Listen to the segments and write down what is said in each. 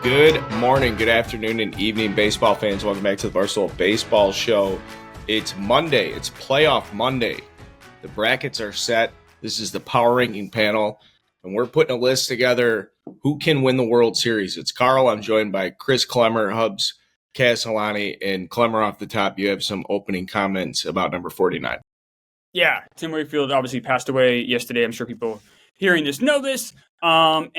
Good morning, good afternoon, and evening, baseball fans. Welcome back to the Barstool Baseball Show. It's Monday. It's Playoff Monday. The brackets are set. This is the power ranking panel, and we're putting a list together who can win the World Series. It's Carl. I'm joined by Chris, Klemmer, Hubbs, Castellani, and Klemmer off the top. You have some opening comments about number 49. Yeah, Tim Wakefield obviously passed away yesterday. I'm sure people hearing this know this. Tim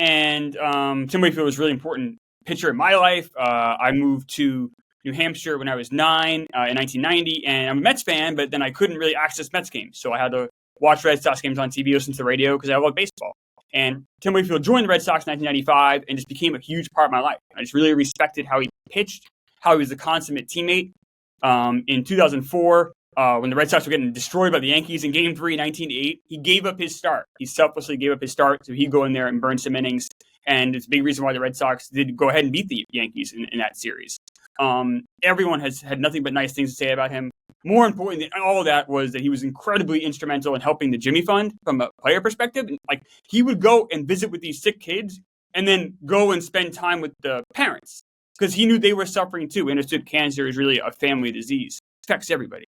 Wakefield was a really important pitcher in my life. I moved to New Hampshire when I was 9 in 1990, and I'm a Mets fan, but then I couldn't really access Mets games. So I had to watch Red Sox games on TV, listen to the radio, because I love baseball. And Tim Wakefield joined the Red Sox in 1995 and just became a huge part of my life. I just really respected how he pitched, how he was a consummate teammate. In 2004, when the Red Sox were getting destroyed by the Yankees in Game 3, 19-8, he gave up his start. He selflessly gave up his start so he'd go in there and burn some innings. And it's a big reason why the Red Sox did go ahead and beat the Yankees in that series. Everyone has had nothing but nice things to say about him. More important than all of that was that he was incredibly instrumental in helping the Jimmy Fund from a player perspective. Like, he would go and visit with these sick kids and then go and spend time with the parents because he knew they were suffering too. He understood cancer is really a family disease. It affects everybody.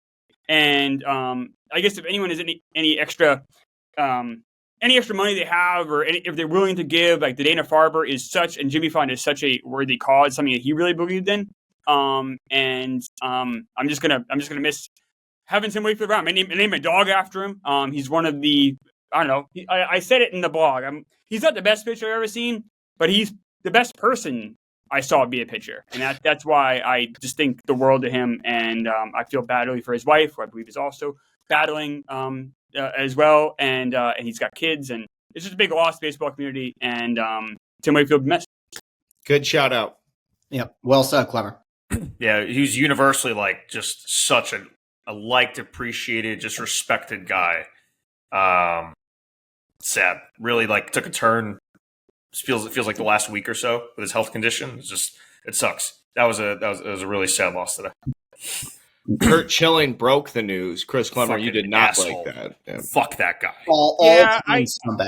And I guess if anyone has any extra money they have, or if they're willing to give, like the Dana-Farber is such, and Jimmy Fund is such a worthy cause, something that he really believed in. I'm just gonna miss having Tim Wakefield around. I named my dog after him. He's one of the, I don't know. I said it in the blog. He's not the best pitcher I've ever seen, but he's the best person I saw be a pitcher, and that's why I just think the world of him. And I feel badly for his wife, who I believe is also battling as well. And he's got kids, and it's just a big loss to the baseball community. And Tim Wakefield missed. Good shout out. Yep. Well said, Klemmer. Yeah, he was universally just such a liked, appreciated, just respected guy. Sad. Really took a turn. It feels like the last week or so with his health condition. It sucks. It was a really sad loss today. Kurt Schilling broke the news. Chris Klemmer, Fucking you did not asshole. like that. Yeah. Fuck that guy.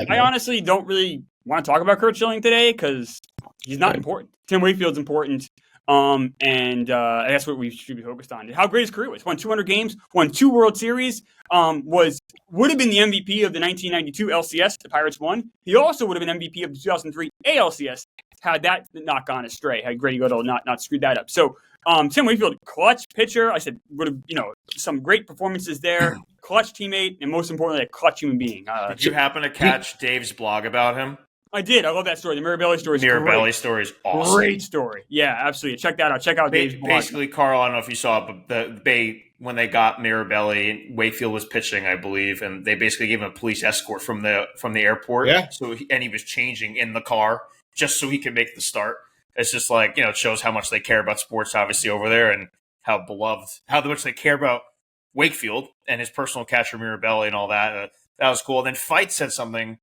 I honestly don't really want to talk about Kurt Schilling today because he's not important. Tim Wakefield's important. That's what we should be focused on. How great his career was. Won 200 games, won 2 World Series, would have been the MVP of the 1992 LCS the Pirates won. He also would have been MVP of the 2003 ALCS had that not gone astray, had Grady Goodell not screwed that up. So Tim Wakefield, clutch pitcher. I said would have some great performances there. Clutch teammate, and most importantly, a clutch human being. Did you happen to catch Dave's blog about him? I did. I love that story. The Mirabelli story is Mirabelli story is awesome. Great story. Yeah, absolutely. Check that out. Check out Dave's blog. Basically, Carl, I don't know if you saw it, but when they got Mirabelli, Wakefield was pitching, I believe, and they basically gave him a police escort from the airport. Yeah. So he was changing in the car just so he could make the start. It's just it shows how much they care about sports, obviously, over there, and how much they care about Wakefield and his personal catcher Mirabelli and all that. That was cool. And then Fight said something.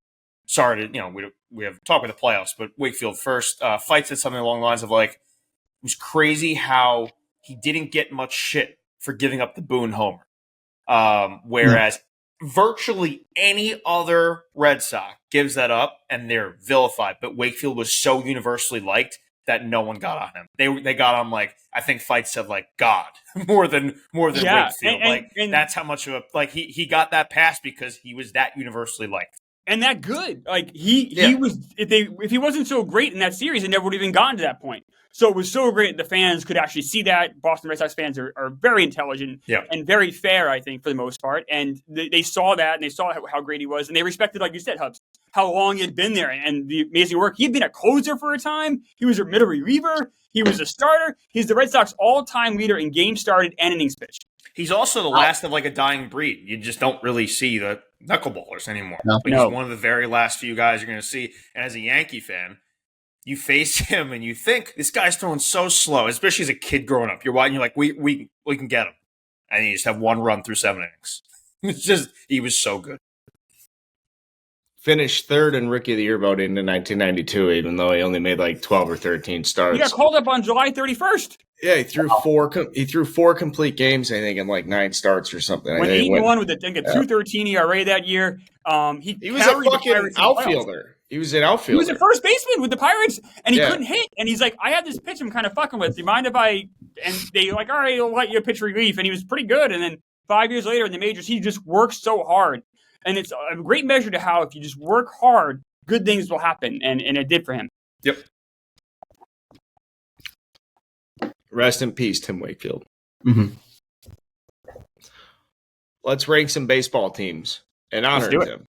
Sorry to, we have to talk about the playoffs, but Wakefield first. Fight said something along the lines of it was crazy how he didn't get much shit for giving up the Boone homer. Whereas virtually any other Red Sox gives that up and they're vilified. But Wakefield was so universally liked that no one got on him. They got on I think Fight said God more than Wakefield. And that's how much of a he got that pass because he was that universally liked. And that good. He was, if he wasn't so great in that series, it never would have even gotten to that point. So it was so great that the fans could actually see that. Boston Red Sox fans are very intelligent and very fair, I think, for the most part. And they saw that, and they saw how great he was. And they respected, like you said, Hubbs, how long he had been there and the amazing work. He had been a closer for a time. He was a middle reliever. He was a starter. He's the Red Sox all-time leader in games started and innings pitched. He's also the last of a dying breed. You just don't really see the knuckleballers anymore. No. He's one of the very last few guys you're going to see. And as a Yankee fan, you face him and you think, this guy's throwing so slow, especially as a kid growing up. You're watching, you're like, we can get him. And you just have one run through 7 innings. It's just, he was so good. Finished third in Rookie of the Year voting in 1992, even though he only made 12 or 13 starts. He got called up on July 31st. Yeah, he threw four complete games, I think, in 9 starts or something. Went 8-1 with a 2.13 ERA that year. He was a fucking outfielder. He was an He outfielder. was a first baseman with the Pirates, and he Yeah. couldn't hit. And he's like, I have this pitch I'm kind of fucking with. Do you mind if I? And they like, all right, I'll let you pitch relief. And he was pretty good. And then 5 years later in the majors, he just works so hard. And it's a great measure to how if you just work hard, good things will happen. And it did for him. Yep. Rest in peace, Tim Wakefield. Mm-hmm. Let's rank some baseball teams and honor do it. them.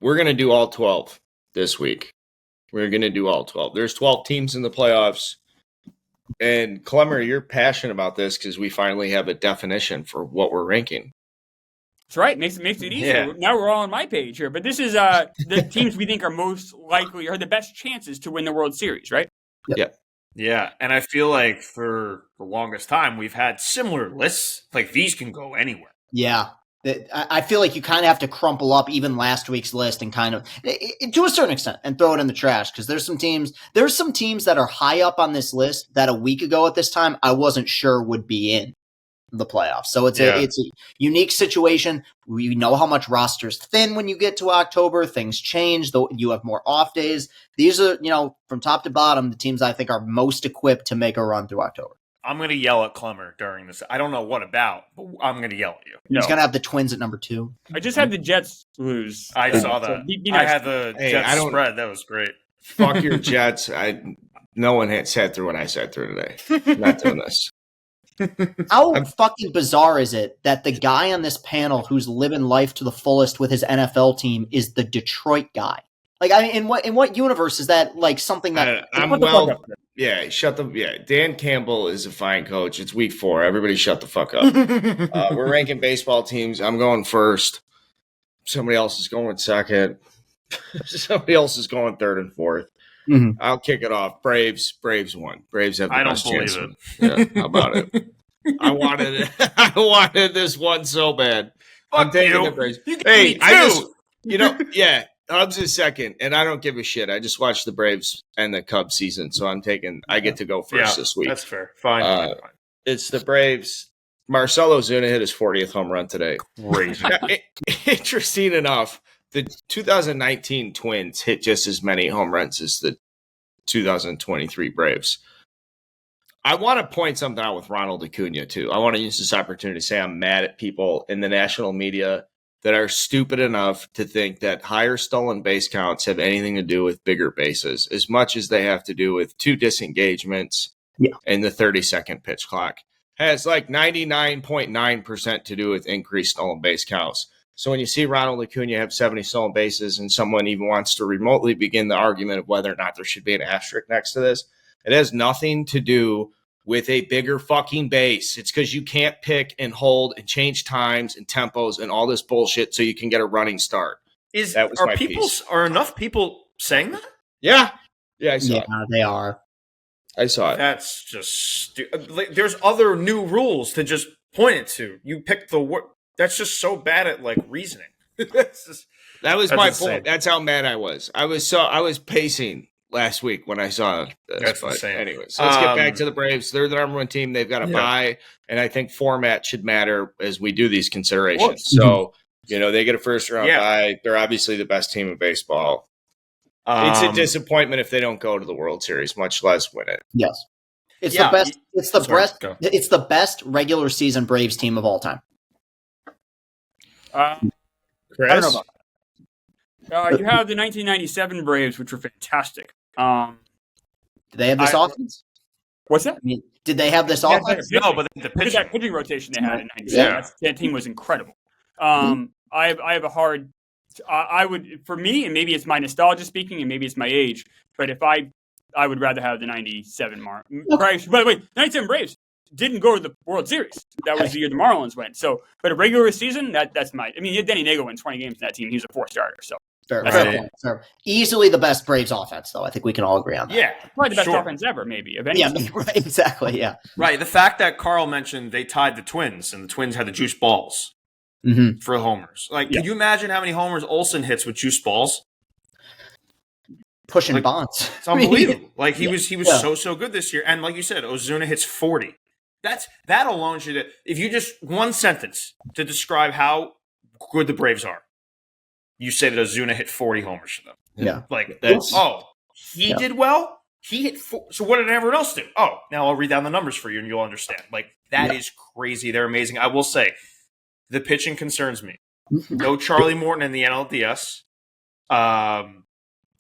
We're going to do all 12 this week. We're going to do all 12. There's 12 teams in the playoffs. And Klemmer, you're passionate about this because we finally have a definition for what we're ranking. That's right. Makes it easier. Yeah. Now we're all on my page here. But this is the teams we think are most likely or the best chances to win the World Series, right? Yeah, and I feel like for the longest time we've had similar lists. Like these can go anywhere. Yeah. I feel like you kind of have to crumple up even last week's list and kind of, to a certain extent, and throw it in the trash because there's some teams that are high up on this list that a week ago at this time I wasn't sure would be in the playoffs. So it's a unique situation. We know how much roster's thin when you get to October. Things change, though you have more off days. These are, from top to bottom, the teams I think are most equipped to make a run through October. I'm going to yell at Klemmer during this. I don't know what about, but I'm going to yell at you. No. He's going to have the Twins at number 2. I just had the Jets lose. I saw So that. be I nice. had the Jets spread. That was great. Fuck your Jets. No one had sat through what I sat through today. I'm not doing this. How fucking bizarre is it that the guy on this panel who's living life to the fullest with his NFL team is the Detroit guy? Like, I mean, in what universe is that like something that Dan Campbell is a fine coach. It's week 4. Everybody shut the fuck up. We're ranking baseball teams. I'm going first. Somebody else is going second. Somebody else is going third and fourth. Mm-hmm. I'll kick it off. Braves won. Braves have the best chance. I don't Yeah, how about it? I wanted it. I wanted this one so bad. I'm taking the Braves. Hey, Hubbs is second, and I don't give a shit. I just watched the Braves and the Cubs season, so I get to go first this week. That's fair. Fine. It's the Braves. Marcelo Zuna hit his 40th home run today. Crazy. Interesting enough, the 2019 Twins hit just as many home runs as the 2023 Braves. I want to point something out with Ronald Acuna, too. I want to use this opportunity to say I'm mad at people in the national media that are stupid enough to think that higher stolen base counts have anything to do with bigger bases, as much as they have to do with 2 disengagements and the 30-second pitch clock. Has like 99.9% to do with increased stolen base counts. So when you see Ronald Acuna have 70 stolen bases and someone even wants to remotely begin the argument of whether or not there should be an asterisk next to this, it has nothing to do with a bigger fucking base. It's because you can't pick and hold and change times and tempos and all this bullshit so you can get a running start. Are enough people saying that? Yeah. Yeah, I saw it. They are. I saw it. That's just like, there's other new rules to just point it to. You pick the word. That's just so bad at like reasoning. That was my insane. point. That's how mad I was. I was pacing last week when I saw this. That's but insane. anyways, let's get back to the Braves. They're the number 1 team. They've got a bye, and I think format should matter as we do these considerations. So, they get a first-round bye. They're obviously the best team in baseball. It's a disappointment if they don't go to the World Series, much less win it. Yes. It's the best. It's the best. It's the best regular season Braves team of all time. Chris? I don't know about that. You have the 1997 Braves, which were fantastic. Did they have this offense? What's that? I mean, did they have this offense? No, but the Look at pitch. that pitching rotation they had in '97. That team was incredible. I have a hard. I would, for me, and maybe it's my nostalgia speaking, and maybe it's my age, but if I would rather have the '97 Braves. By the way, '97 Braves didn't go to the World Series. That was the year the Marlins went. So, but a regular season, that's my. I mean, Denny Nagle won 20 games in that team. He was a 4-starter. So. Fair point. Easily the best Braves offense, though. I think we can all agree on that. Yeah, probably the best offense ever, maybe. Of any team. Right, exactly. Yeah, right. The fact that Carl mentioned they tied the Twins, and the Twins had the juice balls for homers. Like, can you imagine how many homers Olsen hits with juice balls? Pushing Bonds. It's unbelievable. Like he was so good this year, and like you said, Ozuna hits 40. That alone should. If you just one sentence to describe how good the Braves are. You said that Ozuna hit 40 homers for them. Yeah. Like, That's- he did well. He hit 4. So what did everyone else do? Oh, now I'll read down the numbers for you and you'll understand. Like, that is crazy. They're amazing. I will say, the pitching concerns me. No Charlie Morton in the NLDS.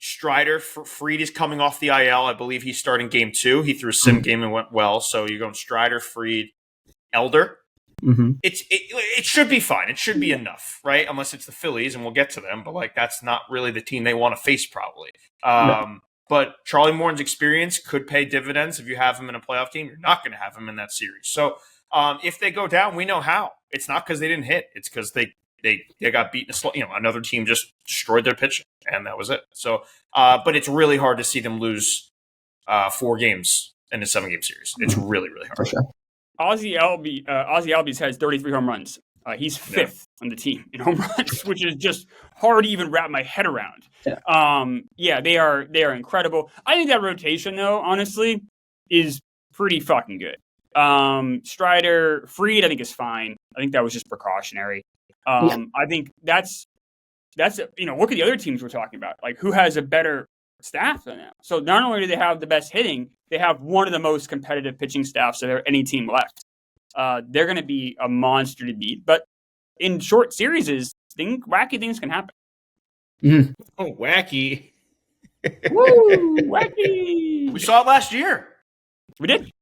Strider Fried is coming off the IL. I believe he's starting game 2. He threw a sim game and went well. So you're going Strider, Fried, Elder. Mm-hmm. It should be fine. It should be enough, right? Unless it's the Phillies, and we'll get to them. But like, that's not really the team they want to face, probably. But Charlie Morton's experience could pay dividends if you have him in a playoff team. You're not going to have him in that series. So if they go down, we know how. It's not because they didn't hit. It's because they got beaten. Another team just destroyed their pitching, and that was it. So, but it's really hard to see them lose 4 games in a 7-game series. It's really, really hard. For sure. Ozzie Albies has 33 home runs. He's 5th on the team in home runs, which is just hard to even wrap my head around. Yeah. They are incredible. I think that rotation, though, honestly, is pretty fucking good. Strider, Fried, I think is fine. I think that was just precautionary. I think that's look at the other teams we're talking about. Like, who has a better staff than them? So not only do they have the best hitting, they have one of the most competitive pitching staffs of any team left. They're going to be a monster to beat. But in short series, wacky things can happen. Mm-hmm. Oh, wacky. Woo! Wacky! We saw it last year. We did.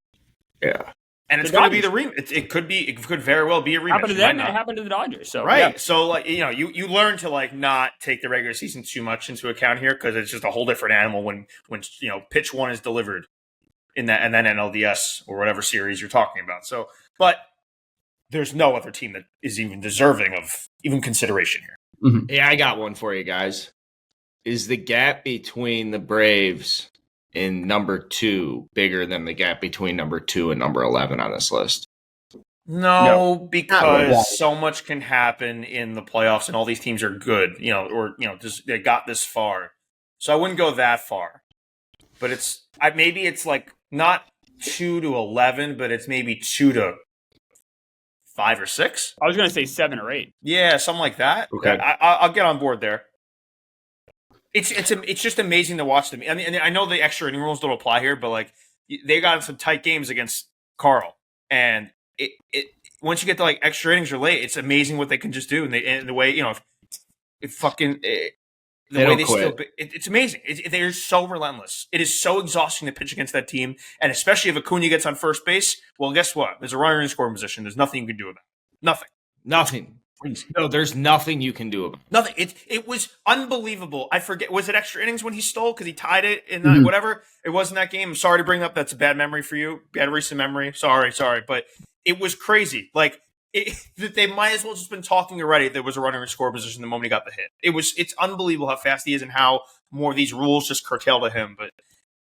Yeah. And it's going to be the rematch. It could very well be a rematch. Happened to them, and it happened to the Dodgers. So right. Yeah. So like, you learn to like not take the regular season too much into account here, because it's just a whole different animal when pitch 1 is delivered in that, and then NLDS or whatever series you're talking about. So, but there's no other team that is even deserving of even consideration here. Mm-hmm. Yeah, I got one for you guys. Is the gap between the Braves and number 2 bigger than the gap between number 2 and number 11 on this list? No, because really. so much can happen in the playoffs, and all these teams are good, just they got this far. So I wouldn't go that far. But maybe it's like not 2 to 11, but it's maybe 2 to 5 or 6. I was going to say 7 or 8. Yeah, something like that. Okay. I'll get on board there. It's just amazing to watch them. I mean, I know the extra inning rules don't apply here, but like, they got some tight games against Carl, and it once you get to like extra innings or late, it's amazing what they can just do, and the way it's amazing. They're so relentless. It is so exhausting to pitch against that team, and especially if Acuna gets on first base. Well, guess what? There's a runner in scoring position. There's nothing you can do about it. Nothing. No, there's nothing you can do about it. Nothing. It was unbelievable. I forget. Was it extra innings when he stole because he tied it in whatever? It wasn't that game. I'm sorry to bring up. That's a bad memory for you. Bad recent memory. Sorry. But it was crazy. Like, they might as well just been talking already. There was a runner in score position the moment he got the hit. It's unbelievable how fast he is and how more of these rules just curtail to him. But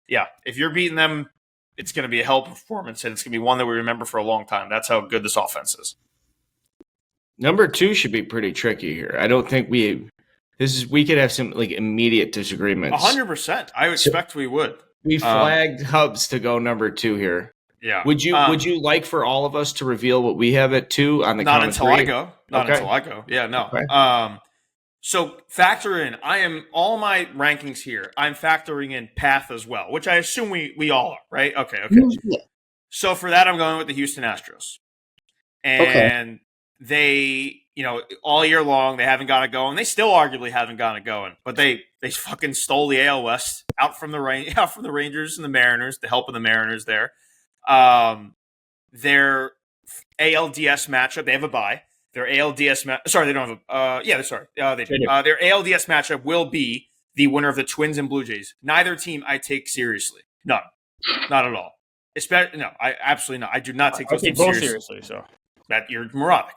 yeah, if you're beating them, it's going to be a hell of a performance, and it's going to be one that we remember for a long time. That's how good this offense is. Number 2 should be pretty tricky here. I don't think we could have some like immediate disagreements. 100%. I expect we would. We flagged Hubbs to go number 2 here. Yeah. Would you like for all of us to reveal what we have at 2 on the Not count of until 3? Until I go. Yeah, no. Okay. So factor in, all my rankings here, I'm factoring in path as well, which I assume we all are, right? Okay. Yeah. So for that, I'm going with the Houston Astros. And they, all year long, they haven't got it going. They still arguably haven't got it going, but they fucking stole the AL West out from the Rangers and the Mariners, the help of the Mariners there. Their ALDS matchup, they have a bye. Their ALDS they don't have a they do. Their ALDS matchup will be the winner of the Twins and Blue Jays. Neither team I take seriously. None. Not at all. I absolutely not. I do not take those teams seriously. So that you're moronic.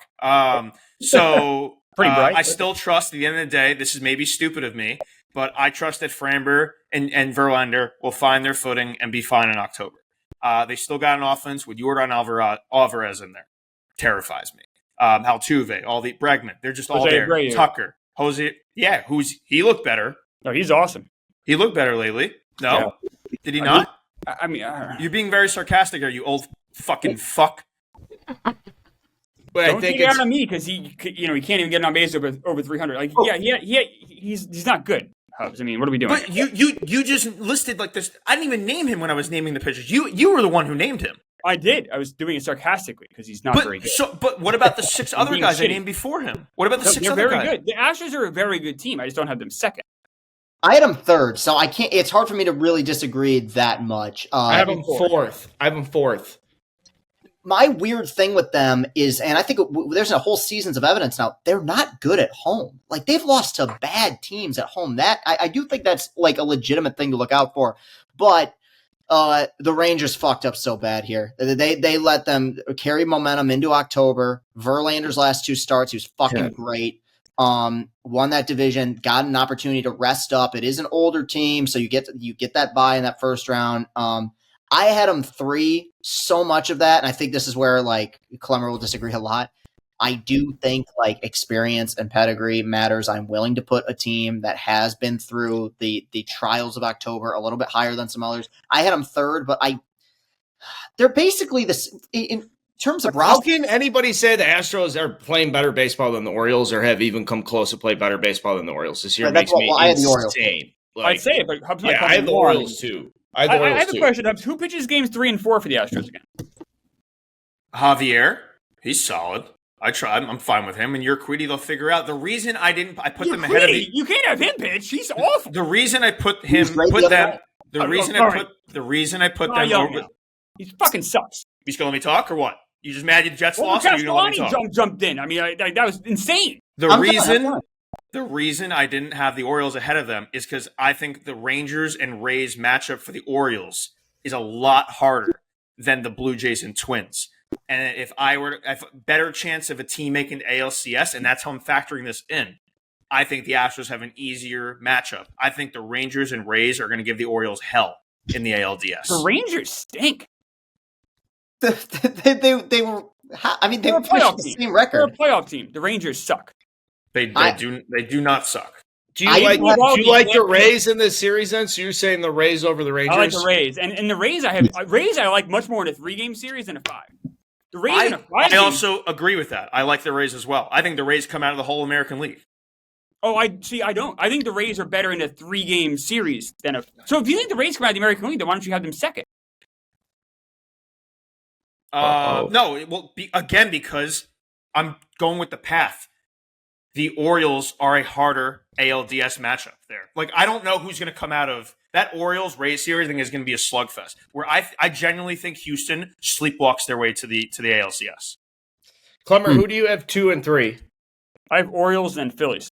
So pretty bright. I still trust. At the end of the day, this is maybe stupid of me, but I trust that Framber and Verlander will find their footing and be fine in October. They still got an offense with Yordan Alvarez in there. Terrifies me. Altuve, all the Bregman, they're just all there. Abreu. Tucker, Jose, he looked better. No, he's awesome. He looked better lately. No, did he not? I mean, You're being very sarcastic. Are you old fucking fuck? But don't I think take it out on me because he can't even get on base over 300. Like, he's not good. Hubbs. I mean, what are we doing? But you just listed like this. I didn't even name him when I was naming the pitchers. You were the one who named him. I did. I was doing it sarcastically because he's not very good. But what about the 6 other guys I named before him? What about the 6 other guys? They're very good. The Astros are a very good team. I just don't have them second. I had him third, so I can't. It's hard for me to really disagree that much. I have him fourth. My weird thing with them is, and I think there's a whole seasons of evidence now, they're not good at home. Like, they've lost to bad teams at home. That I do think that's like a legitimate thing to look out for. But the Rangers fucked up so bad here. They let them carry momentum into October. Verlander's last 2 starts, he was fucking great. Won that division, got an opportunity to rest up. It is an older team, so you get that bye in that first round. I had them 3, so much of that, and I think this is where like Klemmer will disagree a lot. I do think like experience and pedigree matters. I'm willing to put a team that has been through the trials of October a little bit higher than some others. I had them 3rd, but they're basically this in terms of how can anybody say the Astros are playing better baseball than the Orioles or have even come close to play better baseball than the Orioles this year? Right, makes me insane. I'd say it, but Hubbs I have the Orioles too. I have a question, Hubbs. Who pitches games 3 and 4 for the Astros again? Javier. He's solid. I'm fine with him. And Urquidy, they'll figure out. The reason I put them ahead of you can't have him pitch. He's awful. The reason I put them over. He fucking sucks. You just gonna let me talk or what? You just mad the Jets Well, lost? Or you gonna let me Castellani talk? jumped in. I mean, that was insane. The reason I didn't have the Orioles ahead of them is because I think the Rangers and Rays matchup for the Orioles is a lot harder than the Blue Jays and Twins. And if I were to have a better chance of a team making the ALCS, and that's how I'm factoring this in, I think the Astros have an easier matchup. I think the Rangers and Rays are going to give the Orioles hell in the ALDS. The Rangers stink. they were. I mean, they were pushing the same record. They're a playoff team. The Rangers suck. They do not suck. Do you like the Rays in this series then? So you're saying the Rays over the Rangers? I like the Rays. And the Rays I like much more in a 3-game series than a 5. The Rays in a 5 I also agree with that. I like the Rays as well. I think the Rays come out of the whole American League. Oh, I don't. I think the Rays are better in a 3-game series than a. So if you think the Rays come out of the American League, then why don't you have them second? No. Well, because I'm going with the path. The Orioles are a harder ALDS matchup there. Like, I don't know who's going to come out of that Orioles-Rays series. I think is going to be a slugfest. Where I genuinely think Houston sleepwalks their way to the ALCS. Klemmer, who do you have 2 and 3? I have Orioles and Phillies.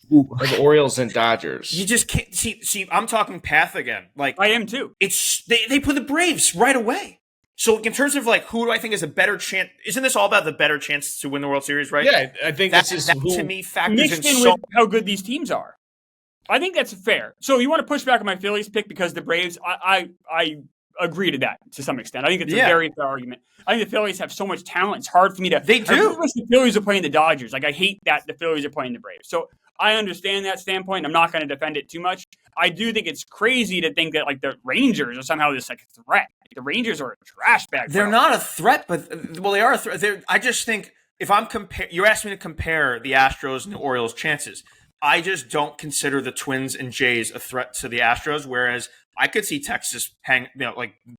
Or the Orioles and Dodgers. You just can't see. I'm talking path again. Like, I am too. It's they put the Braves right away. So in terms of like who do I think is a better chance? Isn't this all about the better chance to win the World Series? Right? Yeah, I think that to me factors mixed in with how good these teams are. I think that's fair. So you want to push back on my Phillies pick because the Braves? I agree to that to some extent. I think it's a very fair argument. I think the Phillies have so much talent. It's hard for me to. They do. I wish the Phillies are playing the Dodgers. Like, I hate that the Phillies are playing the Braves. So I understand that standpoint. I'm not going to defend it too much. I do think it's crazy to think that like the Rangers are somehow this like threat. The Rangers are a trash bag. They're not a threat, but they are a threat. I just think if I'm you asked me to compare the Astros and the Orioles' chances. I just don't consider the Twins and Jays a threat to the Astros, whereas I could see Texas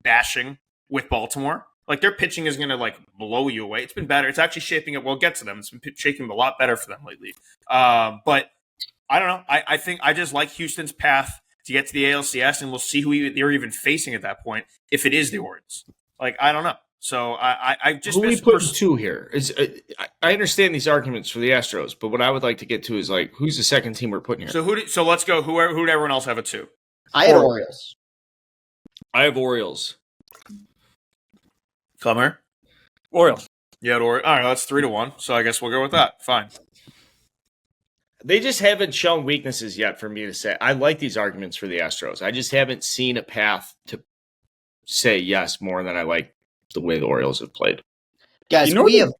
bashing with Baltimore. Like, their pitching is going to like blow you away. It's been better. It's actually shaping up. We'll get to them. It's been shaping a lot better for them lately. But I don't know. I think I just like Houston's path to get to the ALCS, and we'll see who they're even facing at that point if it is the Orioles. Like, I don't know. So I just who we put 2 here is I understand these arguments for the Astros, but what I would like to get to is like who's the second team we're putting here. So let's go. Who did everyone else have a 2? I had Orioles. I have Orioles. Klemmer? Orioles. Yeah, all right, that's 3-1. So I guess we'll go with that. Fine. They just haven't shown weaknesses yet for me to say. I like these arguments for the Astros. I just haven't seen a path to say yes more than I like the way the Orioles have played. Guys, we have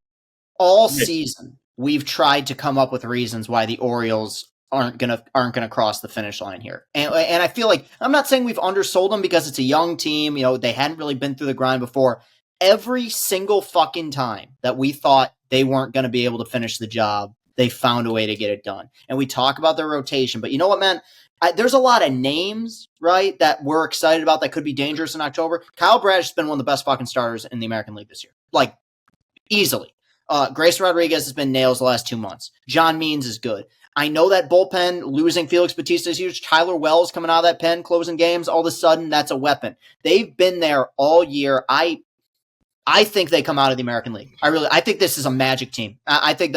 all season we've tried to come up with reasons why the Orioles aren't gonna cross the finish line here. And I feel like I'm not saying we've undersold them because it's a young team, they hadn't really been through the grind before. Every single fucking time that we thought they weren't going to be able to finish the job, they found a way to get it done. And we talk about their rotation, but you know what, man? There's a lot of names, right, that we're excited about that could be dangerous in October. Kyle Bradish has been one of the best fucking starters in the American League this year. Like, easily. Grayson Rodriguez has been nails the last 2 months. John Means is good. I know that bullpen, losing Felix Bautista is huge. Tyler Wells coming out of that pen, closing games, all of a sudden, that's a weapon. They've been there all year. I think they come out of the American League. I think this is a magic team. I think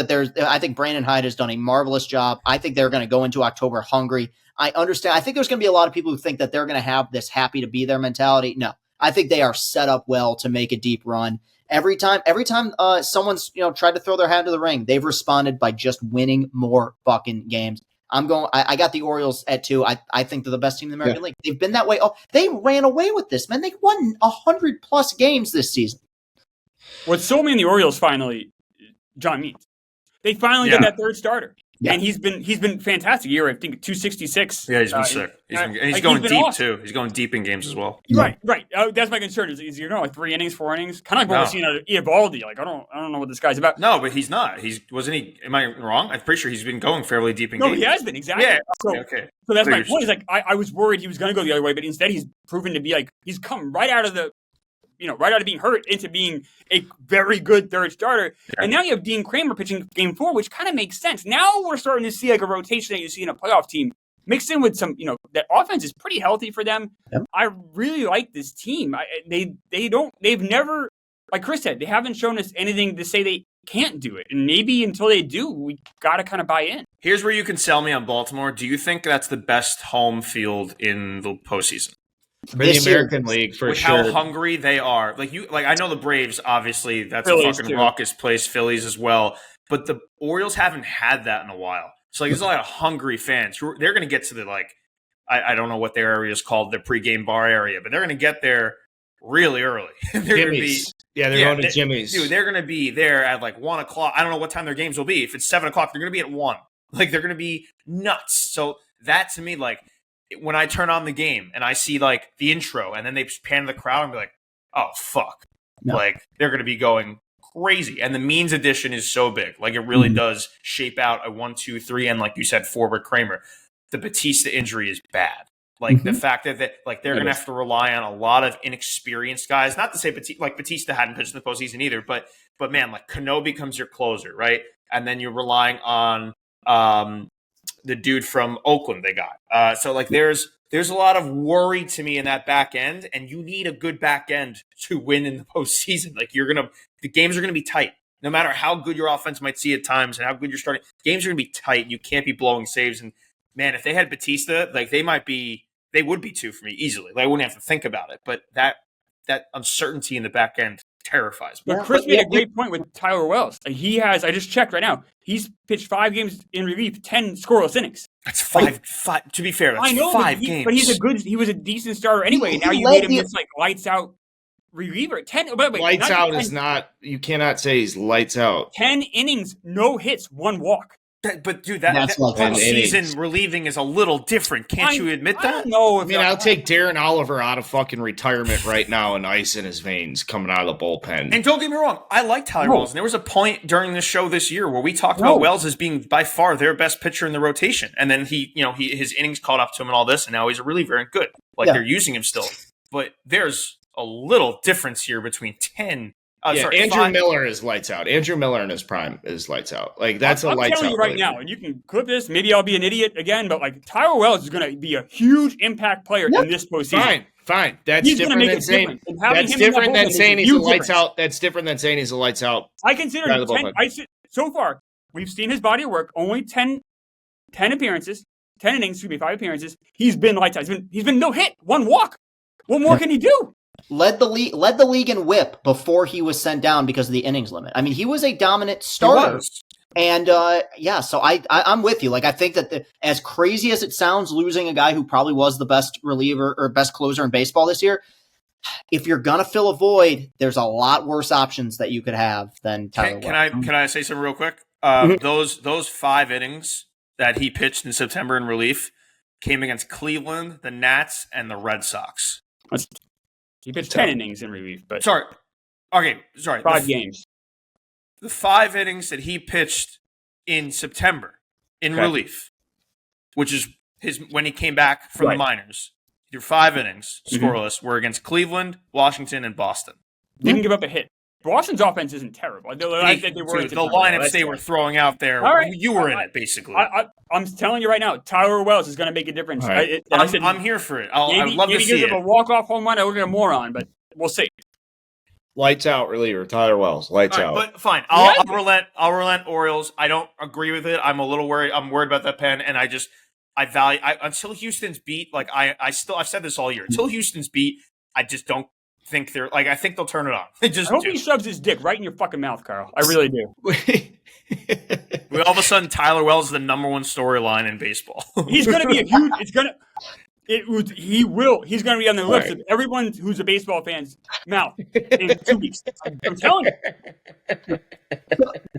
Brandon Hyde has done a marvelous job. I think they're going to go into October hungry. I understand. I think there's going to be a lot of people who think that they're going to have this happy to be there mentality. No, I think they are set up well to make a deep run. Every time someone's tried to throw their hat into the ring, they've responded by just winning more fucking games. I got the Orioles at 2. I think they're the best team in the American League. They've been that way. Oh, they ran away with this, man. They won 100+ games this season. What sold me in the Orioles finally, John Means. They finally got that third starter. Yeah. And he's been fantastic. Year, I think 266. Yeah, he's been sick. He's going deep awesome. Too. He's going deep in games as well. Right. That's my concern. Is 3 innings, 4 innings, kind of like what we're seeing out of Eovaldi. Like I don't know what this guy's about. No, but he's not. Wasn't he? Am I wrong? I'm pretty sure he's been going fairly deep in games. No, he has been exactly. Yeah. Okay. So that's my point. Is like I was worried he was going to go the other way, but instead he's proven to be like he's come right out of the. Right out of being hurt into being a very good third starter. Yeah. And now you have Dean Klemmer pitching game 4, which kind of makes sense. Now we're starting to see like a rotation that you see in a playoff team mixed in with some, that offense is pretty healthy for them. Yep. I really like this team. They've never, like Chris said, they haven't shown us anything to say they can't do it. And maybe until they do, we got to kind of buy in. Here's where you can sell me on Baltimore. Do you think that's the best home field in the postseason? For the American League, for sure. How hungry they are. I know the Braves, obviously, that's Phillies a fucking raucous place. Phillies as well. But the Orioles haven't had that in a while. So there's a lot of hungry fans. They're going to get to the, I don't know what their area is called, the pregame bar area, but they're going to get there really early. Jimmy's. They're going to Jimmy's. Dude, they're going to be there at 1 o'clock. I don't know what time their games will be. If it's 7 o'clock, they're going to be at 1. They're going to be nuts. So that, to me, when I turn on the game and I see the intro and then they pan to the crowd and be like, oh, fuck. No. They're going to be going crazy. And the Means edition is so big. It really does shape out a 1, 2, 3. And like you said, forward Klemmer. The Bautista injury is bad. The fact that they're going to have to rely on a lot of inexperienced guys. Not to say Bautista hadn't pitched in the postseason either, but man, Cano becomes your closer, right? And then you're relying on the dude from Oakland they got. So there's a lot of worry to me in that back end, and you need a good back end to win in the postseason. The games are gonna be tight. No matter how good your offense might see at times and how good you're starting, games are gonna be tight. You can't be blowing saves. And man, if they had Bautista, they would be 2 for me easily. I wouldn't have to think about it. But that uncertainty in the back end terrifies me. But Chris made a great point with Tyler Wells. I just checked right now. He's pitched 5 games in relief, 10 scoreless innings. That's five. To be fair, that's 5 games. But he was a decent starter anyway. Now you made him this lights out reliever. 10. But lights out is not. You cannot say he's lights out. 10 innings, no hits, 1 walk. But dude, that season relieving is a little different. Can't you admit that? I don't know. I'll take Darren Oliver out of fucking retirement right now and ice in his veins coming out of the bullpen. And don't get me wrong, I like Tyler Wells. And there was a point during the show this year where we talked about Wells as being by far their best pitcher in the rotation. And then his innings caught up to him and all this, and now he's a reliever and good. They're using him still. But there's a little difference here between 10. Andrew Miller is lights out. Andrew Miller in his prime is lights out. That's a lights out. I'm telling you right now, and you can clip this. Maybe I'll be an idiot again, but Tyler Wells is going to be a huge impact player in this postseason. Fine. That's different than saying. That's different than saying he's a lights out. That's different than saying he's a lights out. I consider him 10. So far, we've seen his body of work. Only 10 appearances, 10 innings. 5 appearances. He's been lights out. He's been no hit, 1 walk. What more can he do? Led the league in whip before he was sent down because of the innings limit. I mean, he was a dominant starter. And so I'm with you. I think that as crazy as it sounds, losing a guy who probably was the best reliever or best closer in baseball this year, if you're gonna fill a void, there's a lot worse options that you could have than Tyler Wells. Can I say something real quick? Those 5 innings that he pitched in September in relief came against Cleveland, the Nats, and the Red Sox. He pitched 10 innings in relief, but 5 games. The 5 innings that he pitched in September in Okay. relief, which is when he came back from Right. the minors. He threw 5 innings, Mhm. scoreless, were against Cleveland, Washington, and Boston. Didn't give up a hit. Boston's offense isn't terrible. I think they were Dude, the lineups they were throwing out there, All right. you were in it, basically. I'm telling you right now, Tyler Wells is going to make a difference. All right. I'm here for it. I would love to see maybe it. give him a walk-off home run. I look at a moron, but we'll see. Lights out reliever, Tyler Wells. Lights All right, out. but fine. I'll relent Orioles. I don't agree with it. I'm a little worried. I'm worried about that pen, and I value until Houston's beat. Like I've said this all year. Until Houston's beat, I just don't think they're like. I think they'll turn it on. I hope he shoves his dick right in your fucking mouth, Carl. I really do. All of a sudden, Tyler Wells is the number one storyline in baseball. He's going to be a huge. He will. He's going to be on the lips of everyone who's a baseball fan's mouth in 2 weeks. I'm telling you.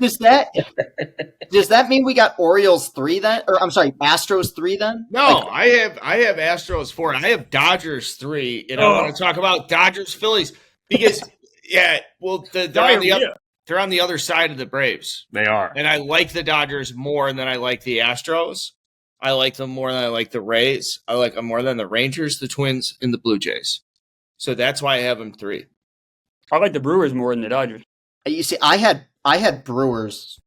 Does that mean we got Orioles 3 then? Or I'm sorry, Astros 3 then? No, I have Astros 4 and I have Dodgers 3, and I want to talk about Dodgers Phillies because they're on the other side of the Braves. They are. And I like the Dodgers more than I like the Astros. I like them more than I like the Rays. I like them more than the Rangers, the Twins, and the Blue Jays. So that's why I have them 3. I like the Brewers more than the Dodgers. You see, I had Brewers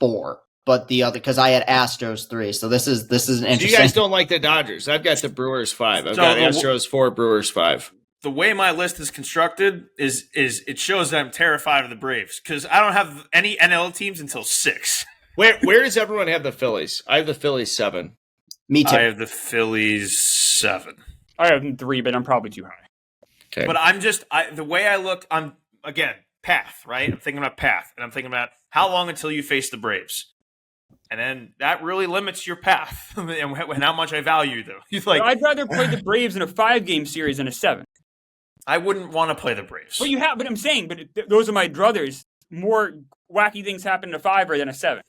4, but the other because I had Astros 3. So this is an So interesting. you guys don't like the Dodgers. I've got the Brewers 5. I've got Astros 4, Brewers 5. The way my list is constructed is it shows that I'm terrified of the Braves because I don't have any NL teams until 6. Where does everyone have the Phillies? I have the Phillies 7. Me too. I have the Phillies 7. I have 3, but I'm probably too high. Okay. But the way I look, I'm again path, right? I'm thinking about path, and I'm thinking about how long until you face the Braves, and then that really limits your path and how much I value them. I'd rather play the Braves in a 5-game series than a 7. I wouldn't want to play the Braves. But I'm saying, those are my druthers. More wacky things happen in a 5 than a 7.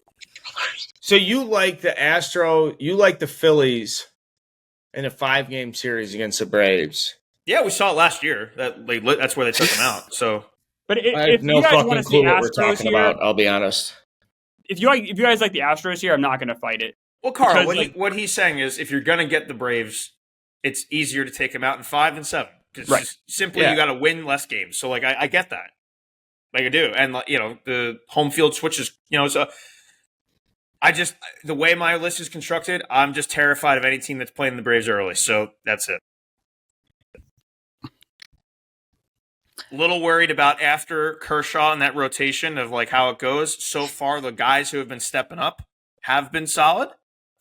So you like the Phillies in a 5-game series against the Braves? Yeah, we saw it last year. That's where they took them out. So, but I have no fucking clue what we're talking about. I'll be honest. If you guys like the Astros here, I'm not going to fight it. Well, Carl, what he's saying is, if you're going to get the Braves, it's easier to take them out in 5 than 7 because simply you got to win less games. So, I get that, I do, and the home field switches. So the way my list is constructed, I'm just terrified of any team that's playing the Braves early. So that's it. A little worried about after Kershaw and that rotation of how it goes. So far, the guys who have been stepping up have been solid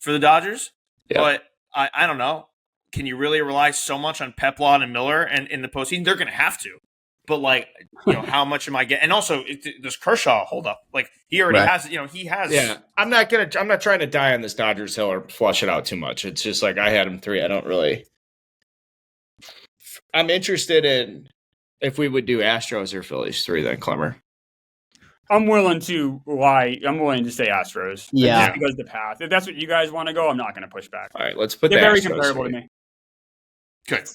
for the Dodgers. Yeah. But I don't know. Can you really rely so much on Peplon and Miller and in the postseason? They're going to have to. But how much am I getting? And also, does Kershaw hold up? He already has. He has. Yeah, I'm not trying to die on this Dodgers hill or flush it out too much. It's just I had him 3. I don't really. I'm interested in if we would do Astros or Phillies 3 then, Klemmer. I'm willing to lie. I'm willing to say Astros. Yeah. Just because of the path. If that's what you guys want to go, I'm not going to push back. All right, let's put They're the very Astros comparable 3. to me. Good.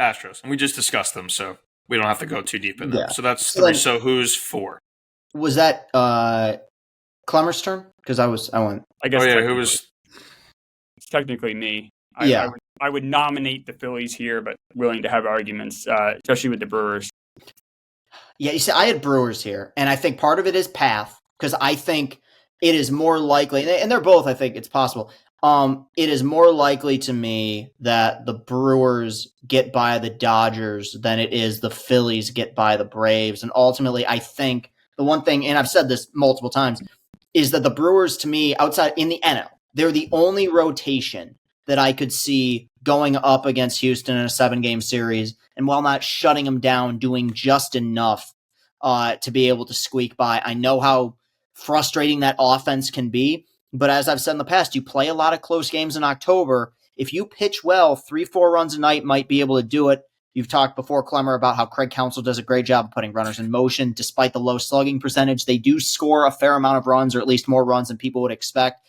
Astros. And we just discussed them, so we don't have to go too deep in them. Yeah. So that's 3. So who's 4? Was that Klemmer's turn? Because I went. I guess. Who was? It's technically me. I would nominate the Phillies here, but willing to have arguments, especially with the Brewers. Yeah, you see, I had Brewers here, and I think part of it is path, because I think it is more likely, and they're both, I think it's possible, it is more likely to me that the Brewers get by the Dodgers than it is the Phillies get by the Braves. And ultimately, I think the one thing, and I've said this multiple times, is that the Brewers, to me, outside in the NL, they're the only rotation that I could see going up against Houston in a 7-game series, and while not shutting them down, doing just enough to be able to squeak by. I know how frustrating that offense can be, but as I've said in the past, you play a lot of close games in October. If you pitch well, 3-4 runs a night might be able to do it. You've talked before, Klemmer, about how Craig Counsell does a great job of putting runners in motion. Despite the low slugging percentage, they do score a fair amount of runs, or at least more runs than people would expect.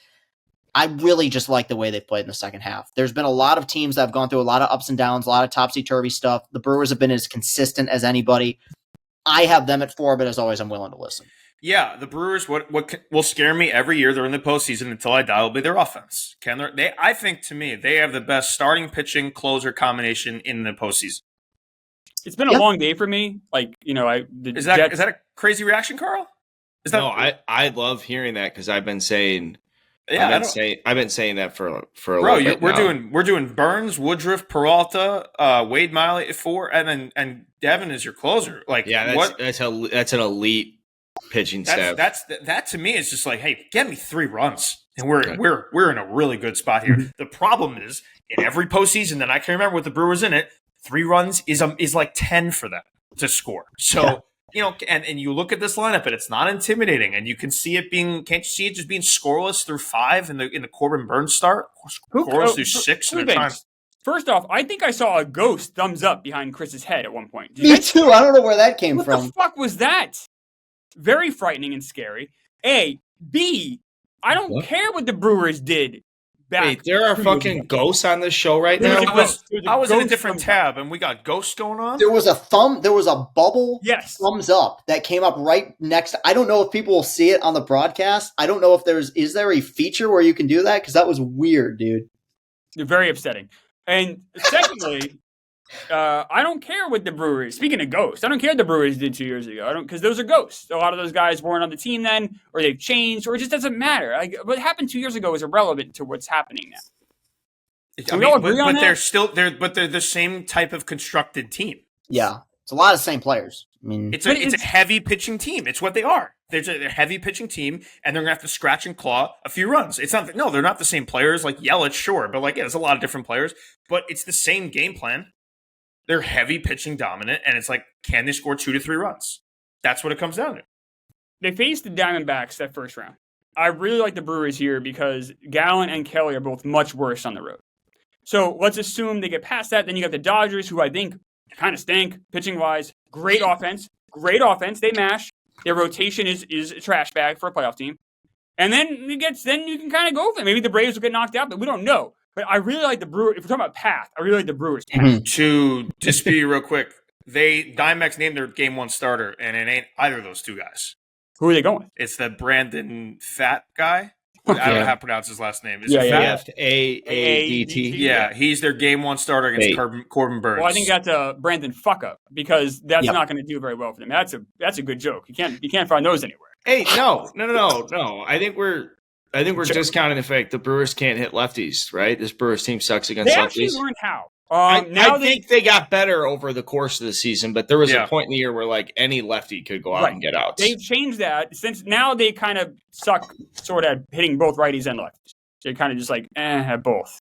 I really just like the way they've played in the second half. There's been a lot of teams that have gone through a lot of ups and downs, a lot of topsy-turvy stuff. The Brewers have been as consistent as anybody. I have them at 4, but as always, I'm willing to listen. Yeah, the Brewers. What will scare me every year? They're in the postseason until I die. Will be their offense. I think to me they have the best starting pitching closer combination in the postseason. It's been a long day for me. Like, Is that a crazy reaction, Carl? No, I love hearing that because I've been saying. Yeah, I've been saying that for a bro. little bit We're doing Burns, Woodruff, Peralta, Wade Miley at 4, and Devin is your closer. Like, that's an elite pitching staff. That to me is just like, hey, get me 3 runs, and we're in a really good spot here. The problem is in every postseason that I can remember with the Brewers in it, 3 runs is like 10 for them to score. So. And you look at this lineup, and it's not intimidating, and you can see it being. Can't you see it just being scoreless through 5 in the Corbin Burns start? Scoreless through 6. First off, I think I saw a ghost thumbs up behind Chris's head at one point. Me too. I don't know where that came from. What the fuck was that? Very frightening and scary. A. B. I don't care what the Brewers did. Wait, there are fucking ghosts on this show right now? I was in a different tab, and we got ghosts going on? There was a bubble thumbs up that came up right next. I don't know if people will see it on the broadcast. I don't know if is there a feature where you can do that? Because that was weird, dude. They're very upsetting. And secondly, I don't care what the Brewers, speaking of ghosts, I don't care what the Brewers did 2 years ago. Because those are ghosts. A lot of those guys weren't on the team then, or they've changed, or it just doesn't matter. Like, what happened 2 years ago is irrelevant to what's happening now. Can we all agree on that? But they're the same type of constructed team. Yeah. It's a lot of the same players. I mean, it's a heavy pitching team. It's what they are. They're a heavy pitching team, and they're gonna have to scratch and claw a few runs. They're not the same players. Like Yelich, sure, but there's a lot of different players. But it's the same game plan. They're heavy pitching dominant, and it's like, can they score 2 to 3 runs? That's what it comes down to. They faced the Diamondbacks that first round. I really like the Brewers here because Gallen and Kelly are both much worse on the road. So let's assume they get past that. Then you got the Dodgers, who I think kind of stink pitching-wise. Great offense. They mash. Their rotation is a trash bag for a playoff team. And then you can kind of go for it. Maybe the Braves will get knocked out, but we don't know. But I really like the Brewers. If we're talking about path, I really like the Brewers' path. To dispute you real quick, Diamondbacks named their game 1 starter, and it ain't either of those 2 guys. Who are they going with? It's the Brandon Fat guy. I don't know how to pronounce his last name. Fat? A-A-D-T. Yeah, he's their game 1 starter against Corbin Burns. Well, I think that's a Brandon fuck up because that's not going to do very well for them. That's a good joke. You can't find those anywhere. Hey, no. I think we're discounting the fact the Brewers can't hit lefties, right? This Brewers team sucks against lefties. They actually learned how. I think they got better over the course of the season, but there was a point in the year where any lefty could go out and get outs. They've changed that since now they kind of suck sort of hitting both righties and lefties. They're kind of just at both.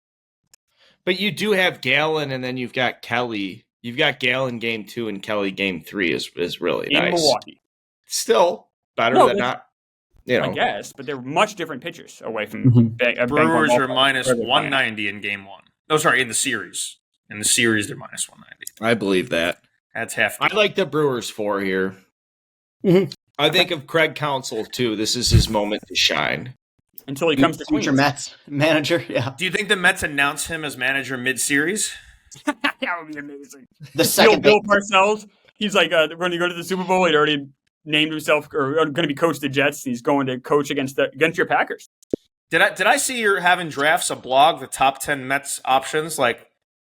But you do have Gallen, and then you've got Kelly. You've got Gallen game 2 and Kelly game 3 is really nice. In Milwaukee. Still better than not. I guess, but they're much different pitchers away from Brewers are minus 190 in game 1. No, sorry, in the series. In the series, they're minus 190. I believe that. That's half. I like the Brewers 4 here. Mm-hmm. I think of Craig Counsell, too. This is his moment to shine. Until he comes to future Mets manager, yeah. Do you think the Mets announce him as manager mid-series? That would be amazing. The second Bill Parcells, he's like, when you go to the Super Bowl, he'd already named himself or going to be coach the Jets, and he's going to coach against your Packers. Did I see you're having drafts, a blog, the top 10 Mets options?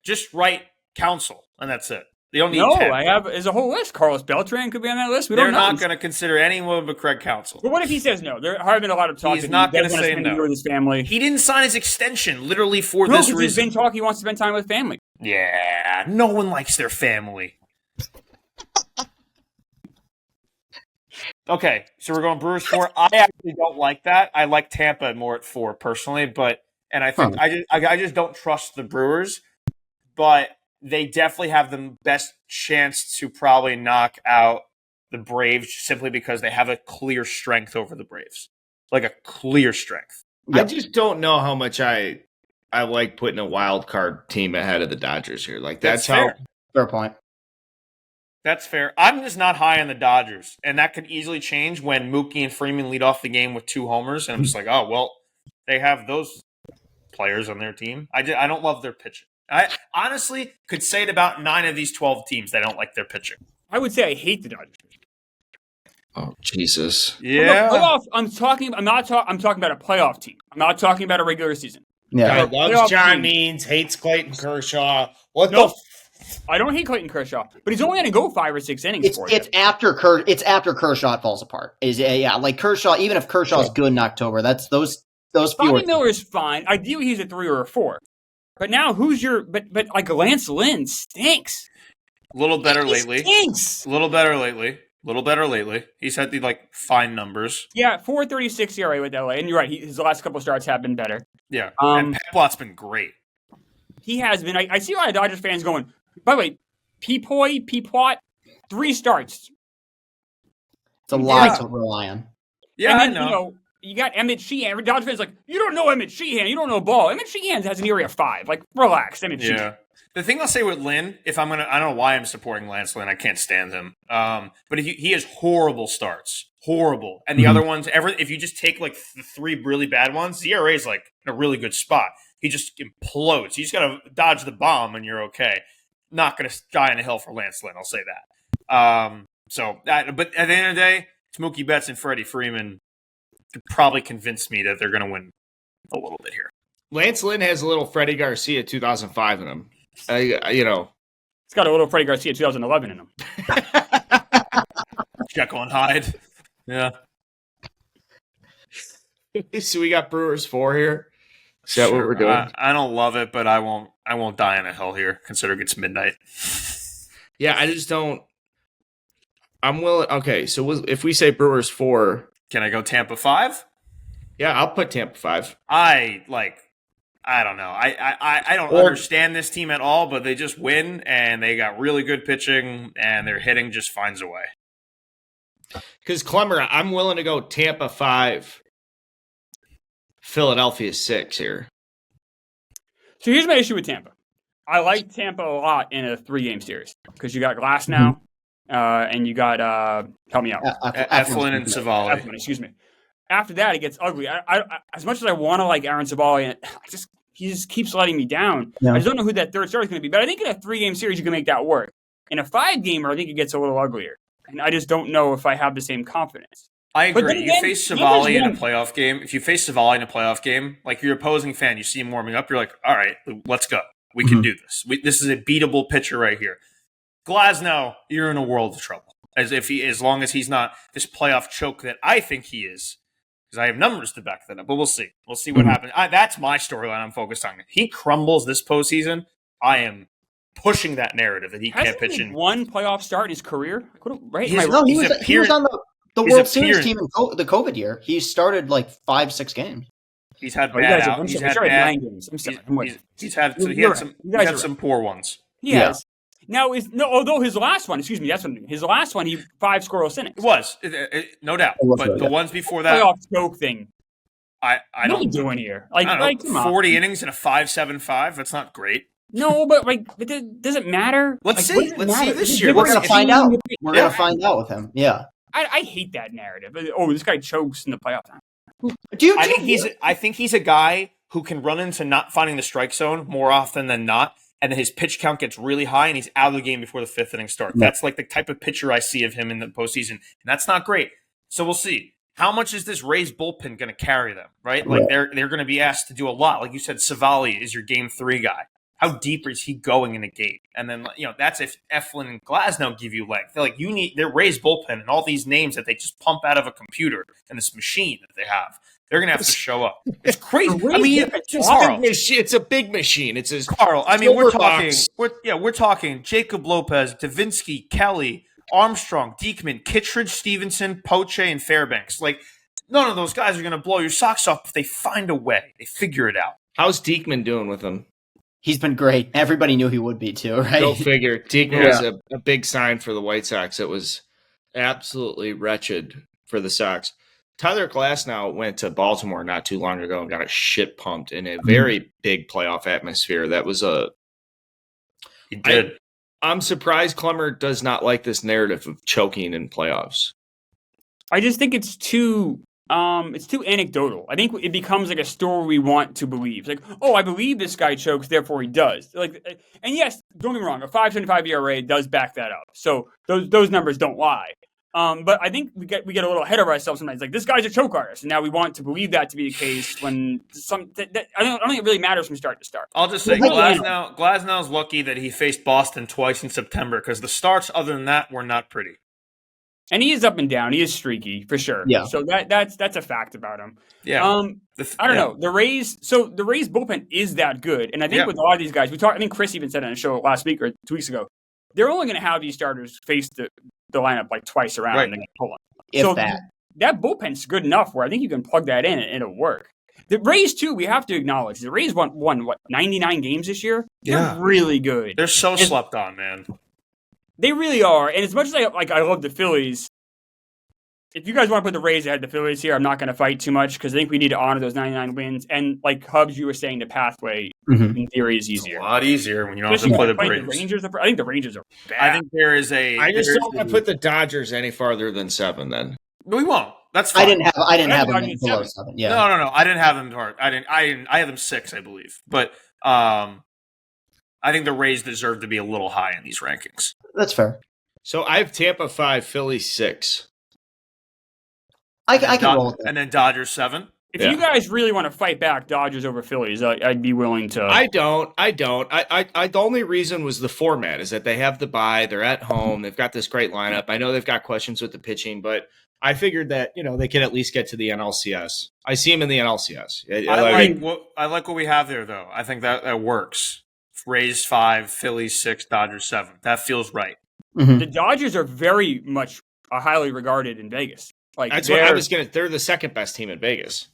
Just write Counsell, and that's it. They don't need 10. I have as a whole list. Carlos Beltran could be on that list. They're not going to consider anyone but Craig Counsell. But what if he says no? There have been a lot of talk. He's not going to say no. With his family. He didn't sign his extension literally for this reason. There's been talk he wants to spend time with family. Yeah, no one likes their family. Okay, so we're going Brewers 4. I actually don't like that. I like Tampa more at 4 personally, and I think I just don't trust the Brewers. But they definitely have the best chance to probably knock out the Braves simply because they have a clear strength over the Braves. A clear strength. Yep. I just don't know how much I like putting a wild card team ahead of the Dodgers here. That's how fair. Fair point. That's fair. I'm just not high on the Dodgers, and that could easily change when Mookie and Freeman lead off the game with 2 homers, and I'm just they have those players on their team. I don't love their pitching. I honestly could say it about 9 of these 12 teams that don't like their pitching. I would say I hate the Dodgers. Oh, Jesus. Yeah. Playoff. I'm talking about a playoff team. I'm not talking about a regular season. Yeah. Guy loves John Means, hates Clayton Kershaw. I don't hate Clayton Kershaw, but he's only going to go 5 or 6 innings for you. It's after Kershaw falls apart. Like Kershaw, even if Kershaw's good in October, that's those few. Bobby Miller is fine. Ideally, he's a 3 or a 4. But now, who's your? But like Lance Lynn stinks. A little better lately. Stinks. A little better lately. He's had the fine numbers. Yeah, 4.36 ERA with LA, and you're right. His last couple starts have been better. Yeah, and Peplot's been great. He has been. I see a lot of Dodgers fans going. By the way, Peplot, 3 starts. It's a lot to rely on. Yeah, and then, I know. You got Emmett Sheehan. Dodgers fans like, you don't know Emmett Sheehan. You don't know ball. Emmett Sheehan has an ERA of 5. Like, relax, Emmett Sheehan. Yeah. The thing I'll say with Lynn, I don't know why I'm supporting Lance Lynn. I can't stand him. But he has horrible starts. Horrible. And the other ones, if you just take the 3 really bad ones, the ERA is in a really good spot. He just implodes. You just got to dodge the bomb and you're okay. Not going to die on a hill for Lance Lynn. I'll say that. But at the end of the day, it's Mookie Betts and Freddie Freeman could probably convince me that they're going to win a little bit here. Lance Lynn has a little Freddie Garcia 2005 in him. It's got a little Freddie Garcia 2011 in him. Jekyll and Hyde. Yeah. So we got Brewers 4 here. Is that what we're doing? I don't love it, but I won't die in a hell here, considering it's midnight. Yeah, I just don't. I'm willing. Okay, so if we say Brewers 4, can I go Tampa 5? Yeah, I'll put Tampa 5. I don't know. I don't understand this team at all, but they just win, and they got really good pitching, and their hitting just finds a way. Because Klemmer, I'm willing to go Tampa 5, Philadelphia 6 here. So here's my issue with Tampa. I like Tampa a lot in a 3-game series because you got Glass now, and you got help me out, Eflin and Savali. Eflin, excuse me. After that, it gets ugly. I as much as I want to like Aaron Savali, he just keeps letting me down. Yeah. I just don't know who that third starter is going to be. But I think in a 3-game series, you can make that work. In a 5-gamer, I think it gets a little uglier. And I just don't know if I have the same confidence. I agree. You face Savali in a playoff game. If you face Savali in a playoff game, like your opposing fan, you see him warming up, you're like, all right, let's go. We can do this. This is a beatable pitcher right here. Glasnow, you're in a world of trouble. As long as he's not this playoff choke that I think he is. Because I have numbers to back that up. But we'll see. We'll see what happens. That's my storyline I'm focused on. If he crumbles this postseason, I am pushing that narrative that he can't pitch in. One playoff start in his career? Right? He was on the World Series team in the COVID year. He started 5-6 games. He's had bad out. He's had bad games. He's had some poor ones. He has. Now although his last one, excuse me, that's what his last one, he 5 scoreless innings. It was no doubt, but the ones before that playoff choke thing. I don't doing here. 40 innings and a 5.75. That's not great. No, but does it matter? Let's see. Let's see this year. We're gonna find out. We're gonna find out with him. Yeah. I hate that narrative. Oh, this guy chokes in the playoff time. I think he's a guy who can run into not finding the strike zone more often than not, and then his pitch count gets really high, and he's out of the game before the 5th inning starts. Yeah. That's the type of pitcher I see of him in the postseason, and that's not great. So we'll see. How much is this Rays bullpen going to carry them, right? They're going to be asked to do a lot. Like you said, Savali is your game 3 guy. How deep is he going in a game? And then, that's if Eflin and Glasnow give you length. They're their Rays bullpen and all these names that they just pump out of a computer and this machine that they have. They're going to have to show up. It's crazy. It's a big machine. It's his Carl. I mean, we're talking Jacob Lopez, Davinsky, Kelly, Armstrong, Diekman, Kittredge, Stevenson, Poche, and Fairbanks. None of those guys are going to blow your socks off if they find a way. They figure it out. How's Diekman doing with them? He's been great. Everybody knew he would be too, right? Go figure. Diekman was a big sign for the White Sox. It was absolutely wretched for the Sox. Tyler Glasnow went to Baltimore not too long ago and got a shit pumped in a very big playoff atmosphere. That was He did. I'm surprised Klemmer does not like this narrative of choking in playoffs. I just think it's too anecdotal. I think it becomes a story we want to believe. I believe this guy chokes, therefore he does. And yes, don't get me wrong, a 5.75 ERA does back that up. So those numbers don't lie. But I think we get a little ahead of ourselves sometimes. Like, this guy's a choke artist, and now we want to believe that to be the case when I don't think it really matters from start to start. I'll just say Glasnow's lucky that he faced Boston twice in September because the starts other than that were not pretty. And he is up and down. He is streaky for sure. Yeah. So that's a fact about him. Yeah. I don't know. The Rays bullpen is that good, and I think with a lot of these guys, I think Chris even said on a show last week or 2 weeks ago, they're only going to have these starters face the lineup like twice around. Right. And they can pull them. If that bullpen's good enough where I think you can plug that in and it'll work. The Rays too, we have to acknowledge the Rays won 99 games this year. They're really good. They're so slept on, man. They really are. And as much as I love the Phillies, if you guys want to put the Rays ahead of the Phillies here, I'm not going to fight too much because I think we need to honor those 99 wins. And like Hubbs, you were saying, the pathway in theory is easier. It's a lot easier when you don't have to play the Braves. I think the Rangers are bad. I think there is I just don't want to put the Dodgers any farther than 7 then. We won't. That's fine. I didn't have them below 7. Yeah. No. I didn't have them hard. I had them 6, I believe. But I think the Rays deserve to be a little high in these rankings. That's fair. So I have Tampa 5, Philly 6. I can roll with that. And then Dodgers 7. If you guys really want to fight back Dodgers over Phillies, I'd be willing to. I don't. The only reason was the format is that they have the bye. They're at home. They've got this great lineup. I know they've got questions with the pitching, but I figured that, they could at least get to the NLCS. I see them in the NLCS. I like what we have there, though. I think that works. Rays 5, Phillies 6, Dodgers 7. That feels right. Mm-hmm. The Dodgers are very much highly regarded in Vegas. Like, that's what I was going to. They're the second best team in Vegas.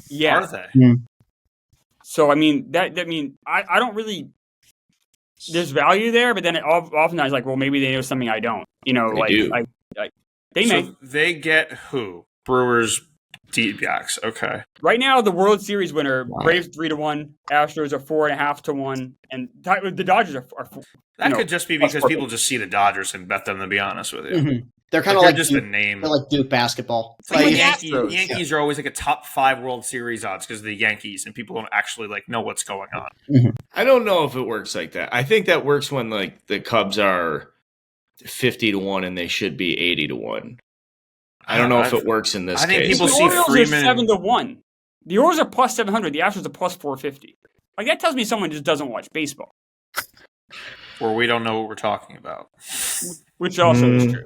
Yeah. Are they? Mm-hmm. So, I mean, I don't really. There's value there, but then oftentimes, like, well, maybe they know something I don't. They do. They may. So they get who? Brewers, D-backs. Okay. Right now, the World Series winner, Braves 3-1, Astros are 4.5-1, and the Dodgers are. That could just be because people just see the Dodgers and bet them. To be honest with you, mm-hmm. They're kind of like just Duke, a name. They're like Duke basketball. It's like Yankees are always like a top 5 World Series odds because of the Yankees, and people don't actually know what's going on. Mm-hmm. I don't know if it works like that. I think that works when like the Cubs are 50-1 and they should be 80-1. I don't know if it works in this case. I think people the see Orioles Freeman are 7-1. The Orioles are plus 700. The Astros are plus 450. Like, that tells me someone just doesn't watch baseball, or we don't know what we're talking about. Which also is true.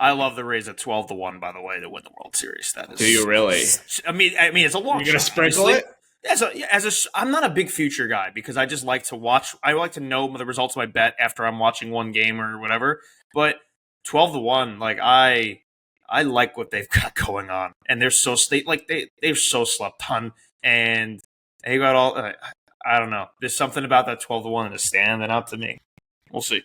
I love the Rays at 12-1. By the way, to win the World Series. That is. Do you really? I mean, it's a long. You're gonna sprinkle it. I'm not a big future guy because I just like to watch. I like to know the results of my bet after I'm watching one game or whatever. But 12-1, like I like what they've got going on, and they're so they've so slept on, and they got all. I don't know. There's something about that 12-1 that is standing out to me. We'll see.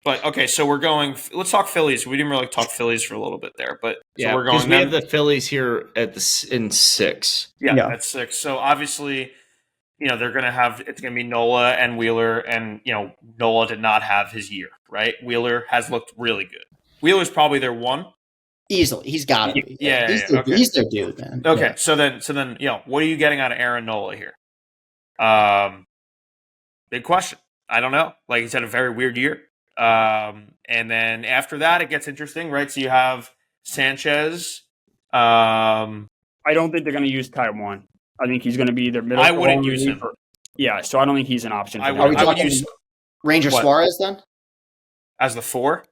But okay, so we're going. Let's talk Phillies. We didn't really talk Phillies for a little bit there, but yeah, so we're going. We have the Phillies here in 6. Yeah, at 6. So obviously, they're going to have. It's going to be Nola and Wheeler, and Nola did not have his year, right? Wheeler has looked really good. Wheeler's probably their 1. Easily, he's got to be. Yeah, he's their dude, man. Okay, yeah. so then, what are you getting out of Aaron Nola here? Big question. I don't know. Like, he's had a very weird year. And then after that, it gets interesting, right? So you have Sanchez. I don't think they're going to use Taiwan. I think he's going to be their middle. I wouldn't use him. Yeah, so I don't think he's an option. I would use Ranger Suarez then as the 4.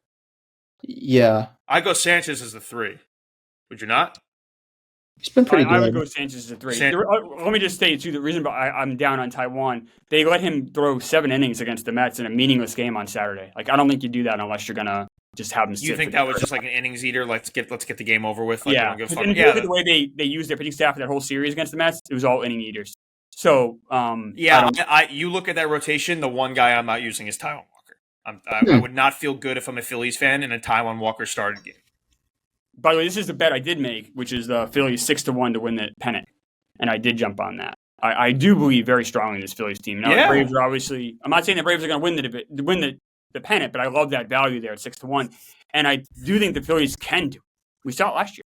Yeah, I go Sanchez as the 3. Would you not? He's been pretty good. I would go Sanchez as a 3. Let me just say, too, the reason I'm down on Taiwan, they let him throw 7 innings against the Mets in a meaningless game on Saturday. Like, I don't think you do that unless you're going to just have him sit. You think that was just like an innings eater? Let's get the game over with? Like, yeah. And if you look at the way they used their pitching staff for that whole series against the Mets, it was all inning eaters. So, you look at that rotation, the one guy I'm not using is Taiwan Walker. I would not feel good if I'm a Phillies fan and a Taiwan Walker started game. By the way, this is the bet I did make, which is the Phillies 6-1 to win the pennant, and I did jump on that. I do believe very strongly in this Phillies team. Now, the Braves are obviously. I'm not saying the Braves are going to win the pennant, but I love that value there at 6-1, and I do think the Phillies can do it. We saw it last year,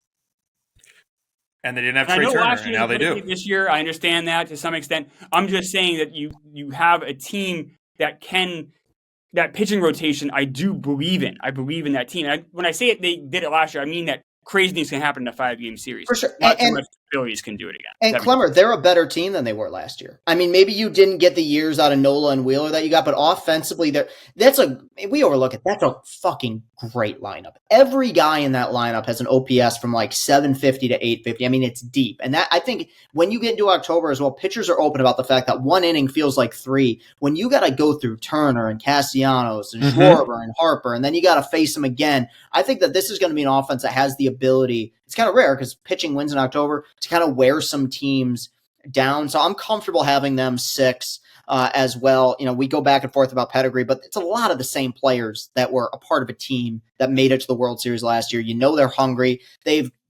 and they didn't have Trey Turner, and now they do. This year, I understand that to some extent. I'm just saying that you have a team that can that pitching rotation, I do believe in. I believe in that team. When I say it, they did it last year, I mean that crazy things can happen in a 5-game series. For sure. Not too much the Phillies can do it again. And Klemmer, they're a better team than they were last year. I mean, maybe you didn't get the years out of Nola and Wheeler that you got, but offensively, we overlook it. That's a fucking great lineup. Every guy in that lineup has an OPS from like 750 to 850. I mean, it's deep. And that, I think when you get into October as well, pitchers are open about the fact that one inning feels like three. When you got to go through Turner and Castellanos and Schwarber and Harper, and then you got to face them again, I think that this is going to be an offense that has the ability. It's kind of rare because pitching wins in October to kind of wear some teams down. So I'm comfortable having them 6 as well. You know, we go back and forth about pedigree, but it's a lot of the same players that were a part of a team that made it to the World Series last year. You know, they're hungry.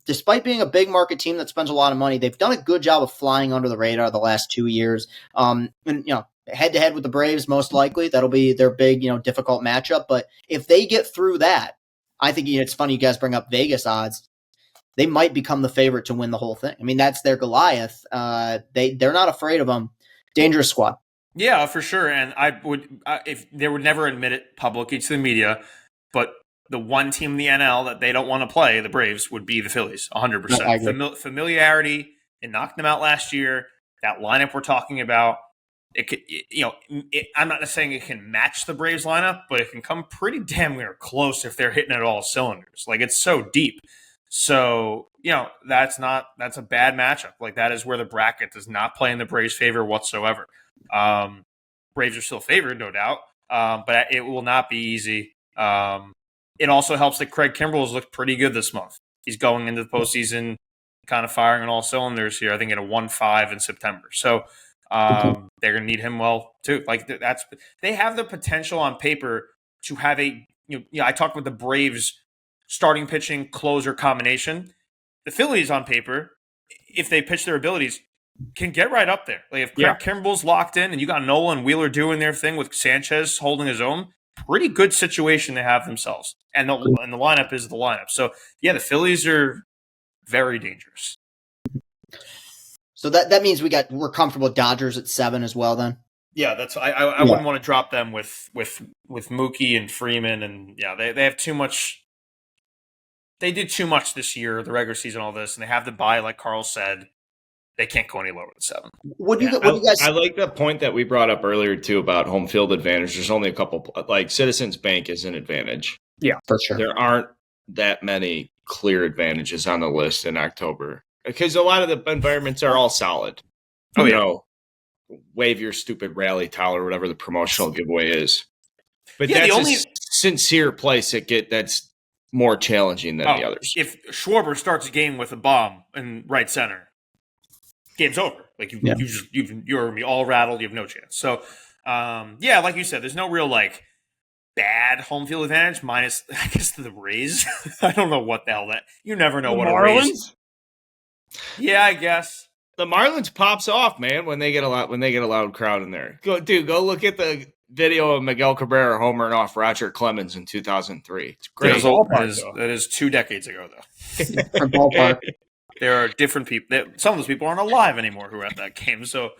Despite being a big market team that spends a lot of money, they've done a good job of flying under the radar the last 2 years. And, you know, head to head with the Braves, most likely that'll be their big, you know, difficult matchup. But if they get through that, I think it's funny you guys bring up Vegas odds. They might become the favorite to win the whole thing. I mean, that's their Goliath. They're not afraid of them. Dangerous squad. Yeah, for sure. And I would, if they would never admit it publicly to the media, but the one team in the NL that they don't want to play, the Braves, would be the Phillies, 100%. Familiarity, it knocked them out last year. That lineup we're talking about, it could, I'm not saying it can match the Braves lineup, but it can come pretty damn near close if they're hitting it all cylinders. Like, it's so deep. So, that's a bad matchup. Like, that is where the bracket does not play in the Braves' favor whatsoever. Braves are still favored, no doubt, but it will not be easy. It also helps that Craig Kimbrell's looked pretty good this month. He's going into the postseason kind of firing on all cylinders here. I think at a 1.5 in September. So they're going to need him well too. Like, they have the potential on paper to have I talked with the Braves starting pitching closer combination. The Phillies on paper, if they pitch their abilities, can get right up there. Like, if Craig Kimbrell's locked in and you got Nola and Wheeler doing their thing with Sanchez holding his own, pretty good situation they have themselves. And the lineup is the lineup. So, yeah, the Phillies are very dangerous. So that means we're comfortable with Dodgers at 7 as well then? Yeah, that's I wouldn't want to drop them with Mookie and Freeman. And, they have too much. They did too much this year, the regular season, all this, and they have to buy, like Carl said. They can't go any lower than 7. What do you guys? I like the point that we brought up earlier too about home field advantage. There's only a couple, like Citizens Bank is an advantage. Yeah, for sure. There aren't that many clear advantages on the list in October because a lot of the environments are all solid. Wave your stupid rally towel or whatever the promotional giveaway is. But that's the only sincere place that's more challenging than the others. If Schwarber starts a game with a bomb in right center, game's over. Like, you're gonna be all rattled. You have no chance. So, like you said, there's no real bad home field advantage minus, I guess, the Rays. I don't know what the hell that. You never know what a Rays. Yeah, I guess the Marlins pops off, man, when they get a loud crowd in there. Go look at the video of Miguel Cabrera homering off Roger Clemens in 2003. It's great. That is 2 decades ago, though. Different ballpark. There are different people. Some of those people aren't alive anymore who were at that game. So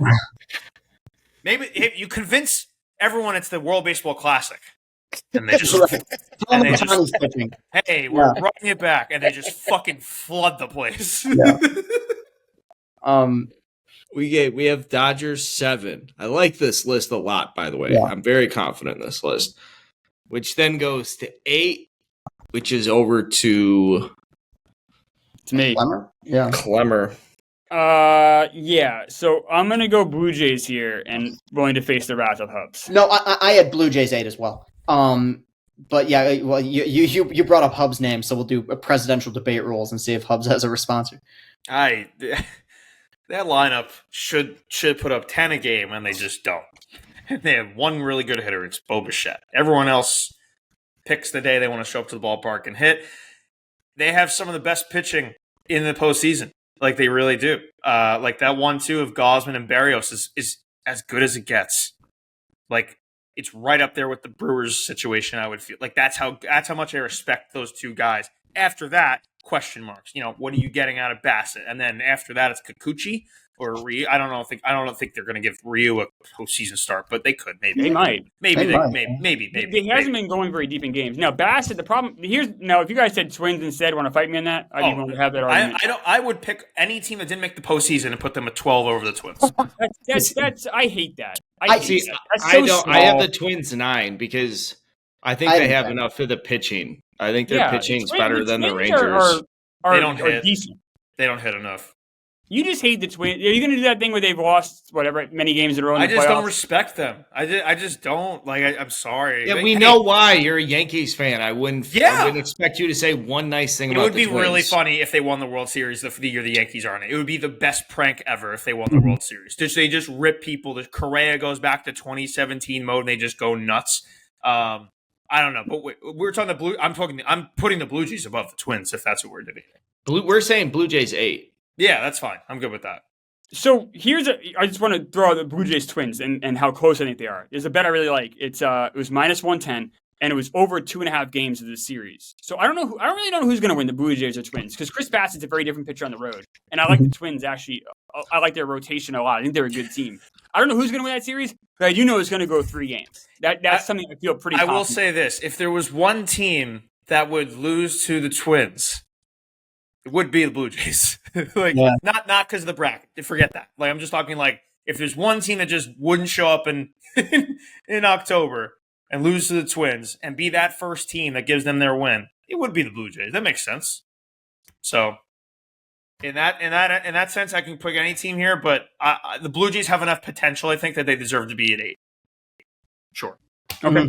maybe if you convince everyone it's the World Baseball Classic, and they just, hey, we're running it back, and they just fucking flood the place. We have Dodgers 7. I like this list a lot, by the way. Yeah. I'm very confident in this list, which then goes to 8, which is over to. It's me. Klemmer? Yeah. Klemmer. Yeah. So I'm going to go Blue Jays here and willing to face the wrath of Hubbs. No, I had Blue Jays 8 as well. But yeah, well, you brought up Hubbs' name, so we'll do a presidential debate rules and see if Hubbs has a response. That lineup should put up 10 a game, and they just don't. They have one really good hitter. It's Bo Bichette. Everyone else picks the day they want to show up to the ballpark and hit. They have some of the best pitching in the postseason. Like, they really do. Like, that 1-2 of Gausman and Berrios is as good as it gets. Like, it's right up there with the Brewers situation, I would feel. Like, that's how much I respect those two guys. After that, question marks. What are you getting out of Bassett? And then after that, it's Kikuchi or Ryu. I don't think they're going to give Ryu a postseason start, but they could maybe. They might. Maybe. He hasn't been going very deep in games. Now Bassett, the problem if you guys said Twins instead, want to fight me on that? I'd be willing to have that argument. I would pick any team that didn't make the postseason and put them at 12 over the Twins. That's I hate that. I have the Twins 9 because I think they have enough for the pitching. I think their pitching's better than the Rangers. They don't hit. Decent. They don't hit enough. You just hate the Twins. Are you going to do that thing where they've lost many games in a row? I just don't respect them. I just don't. I'm sorry. Yeah, we know why. You're a Yankees fan. I wouldn't expect you to say one nice thing about the Twins. It would be really funny if they won the World Series the year the Yankees are in it. It would be the best prank ever if they won the World Series. They just rip people. The Correa goes back to 2017 mode and they just go nuts. I don't know, but we're talking the Blue. I'm putting the Blue Jays above the Twins if that's what we're debating. We're saying Blue Jays 8. Yeah, that's fine. I'm good with that. So I just want to throw out the Blue Jays Twins and how close I think they are. There's a bet I really like. It was -110 and it was over 2.5 games of the series. So I don't really know who's going to win, the Blue Jays or Twins, because Chris Bassett's a very different pitcher on the road, and I like the Twins actually. I like their rotation a lot. I think they're a good team. I don't know who's going to win that series, but I do know it's going to go 3 games. That's something I feel pretty. I will say this: if there was one team that would lose to the Twins, it would be the Blue Jays. Not because of the bracket. Forget that. I'm just talking if there's one team that just wouldn't show up in October and lose to the Twins and be that first team that gives them their win, it would be the Blue Jays. That makes sense. So in that sense, I can pick any team here, but the Blue Jays have enough potential, I think, that they deserve to be at 8. Sure. Okay. Mm-hmm.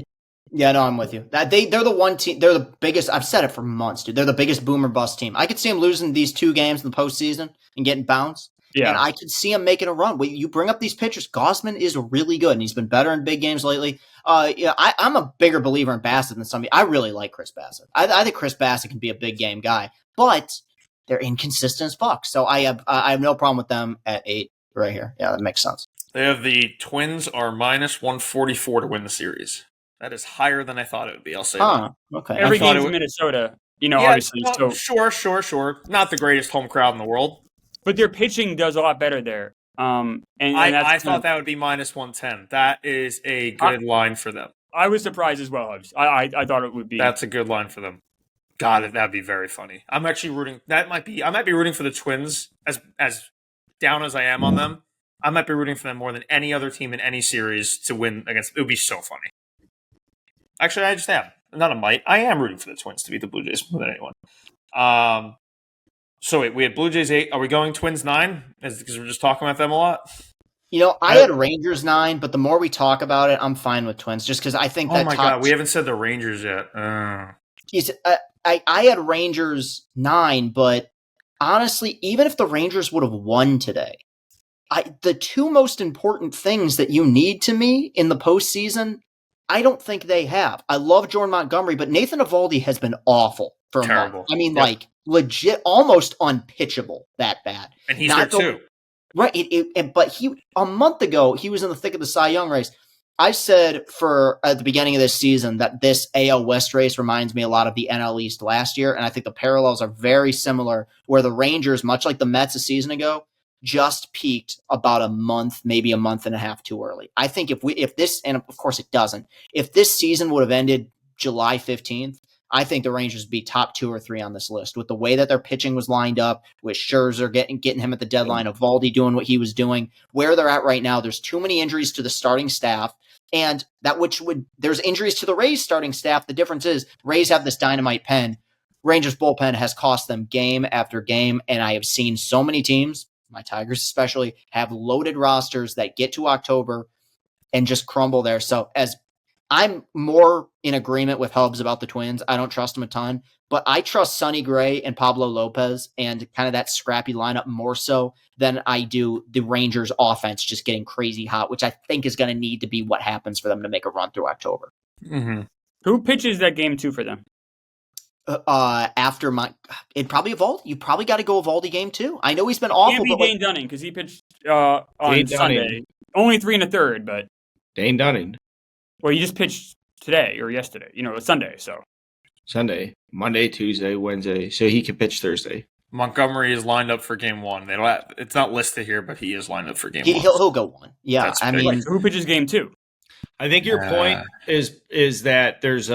Yeah, no, I'm with you. They're the one team. They're the biggest. I've said it for months, dude. They're the biggest boomer bust team. I could see them losing these 2 games in the postseason and getting bounced. Yeah, and I could see them making a run. You bring up these pitchers. Gausman is really good, and he's been better in big games lately. I'm a bigger believer in Bassett than some. I really like Chris Bassett. I think Chris Bassett can be a big game guy, but they're inconsistent as fuck. So I have no problem with them at 8 right here. Yeah, that makes sense. They have the Twins are -144 to win the series. That is higher than I thought it would be. I'll say that. Okay. Every game's in Minnesota, obviously. So sure. Not the greatest home crowd in the world. But their pitching does a lot better there. I thought that would be -110. That is a good line for them. I was surprised as well. I thought it would be. That's a good line for them. God, that'd be very funny. I'm actually rooting. I might be rooting for the Twins as down as I am on them. I might be rooting for them more than any other team in any series to win against. It would be so funny. Actually, I just am. Not a might. I am rooting for the Twins to beat the Blue Jays more than anyone. So wait, we had Blue Jays 8. Are we going Twins 9? Because we're just talking about them a lot? I had Rangers 9, but the more we talk about it, I'm fine with Twins. Just because I think that. Oh my God, we haven't said the Rangers yet. I had Rangers 9, but honestly, even if the Rangers would have won today, the 2 most important things that you need to me in the postseason, I don't think they have. I love Jordan Montgomery, but Nathan Eovaldi has been awful for a month. I mean, legit, almost unpitchable that bad. And he's there too. Right. But a month ago, he was in the thick of the Cy Young race. I said at the beginning of this season that this AL West race reminds me a lot of the NL East last year, and I think the parallels are very similar, where the Rangers, much like the Mets a season ago, just peaked about a month, maybe a month and a half too early. I think if this, and of course it doesn't, if this season would have ended July 15th, I think the Rangers would be top 2 or 3 on this list with the way that their pitching was lined up, with Scherzer getting him at the deadline, Eovaldi doing what he was doing. Where they're at right now, there's too many injuries to the starting staff, and there's injuries to the Rays starting staff. The difference is Rays have this dynamite pen. Rangers bullpen has cost them game after game, and I have seen so many teams, my Tigers especially, have loaded rosters that get to October and just crumble there. So as I'm more in agreement with Hubbs about the Twins, I don't trust him a ton, but I trust Sonny Gray and Pablo Lopez and kind of that scrappy lineup more so than I do the Rangers offense just getting crazy hot, which I think is going to need to be what happens for them to make a run through October. Mm-hmm. Who pitches that game 2 for them? It probably Eovaldi. You probably got to go Eovaldi game 2. I know he's been awful. Can't be Dane Dunning because he pitched on Sunday. Only 3 1/3, but Dane Dunning. Well, he just pitched today or yesterday. It's Sunday, so Sunday, Monday, Tuesday, Wednesday, so he could pitch Thursday. Montgomery is lined up for game one. They don't. It's not listed here, but he is lined up for game one. He'll go one. Yeah, That's I big. mean, So who pitches game 2? I think your point is that there's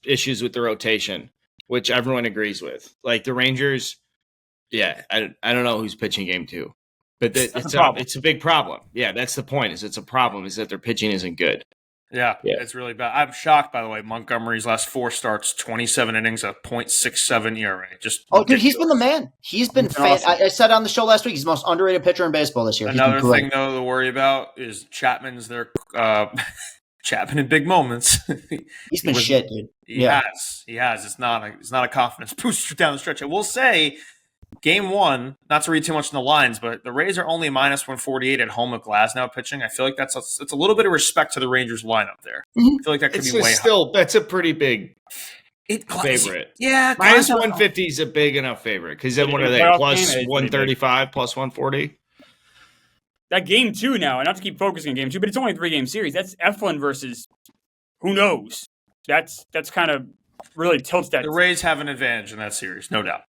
issues with the rotation, which everyone agrees with. Like the Rangers, I don't know who's pitching game 2, but it's a big problem. Yeah, that's the point. Is it's a problem. Is that their pitching isn't good. Yeah, it's really bad. I'm shocked, by the way. Montgomery's last 4 starts, 27 innings, a .67 ERA. Just dude, he's been the man. He's been awesome. I said on the show last week, he's the most underrated pitcher in baseball this year. Another thing, though, to worry about is Chapman's their Chapman in big moments. He's been shit, dude. He has. It's not a confidence booster down the stretch. I will say, game 1, not to read too much in the lines, but the Rays are only -148 at home with Glasnow pitching. I feel like it's a little bit of respect to the Rangers lineup there. I feel like that could be way still that's a pretty big favorite. Yeah, -150 is a big enough favorite because then what are they? Plus 135, plus 140. That game 2 now, and not to keep focusing on game 2, but it's only a 3-game series. That's Eflin versus who knows. That's kind of really tilts that. The Rays have an advantage in that series, no doubt.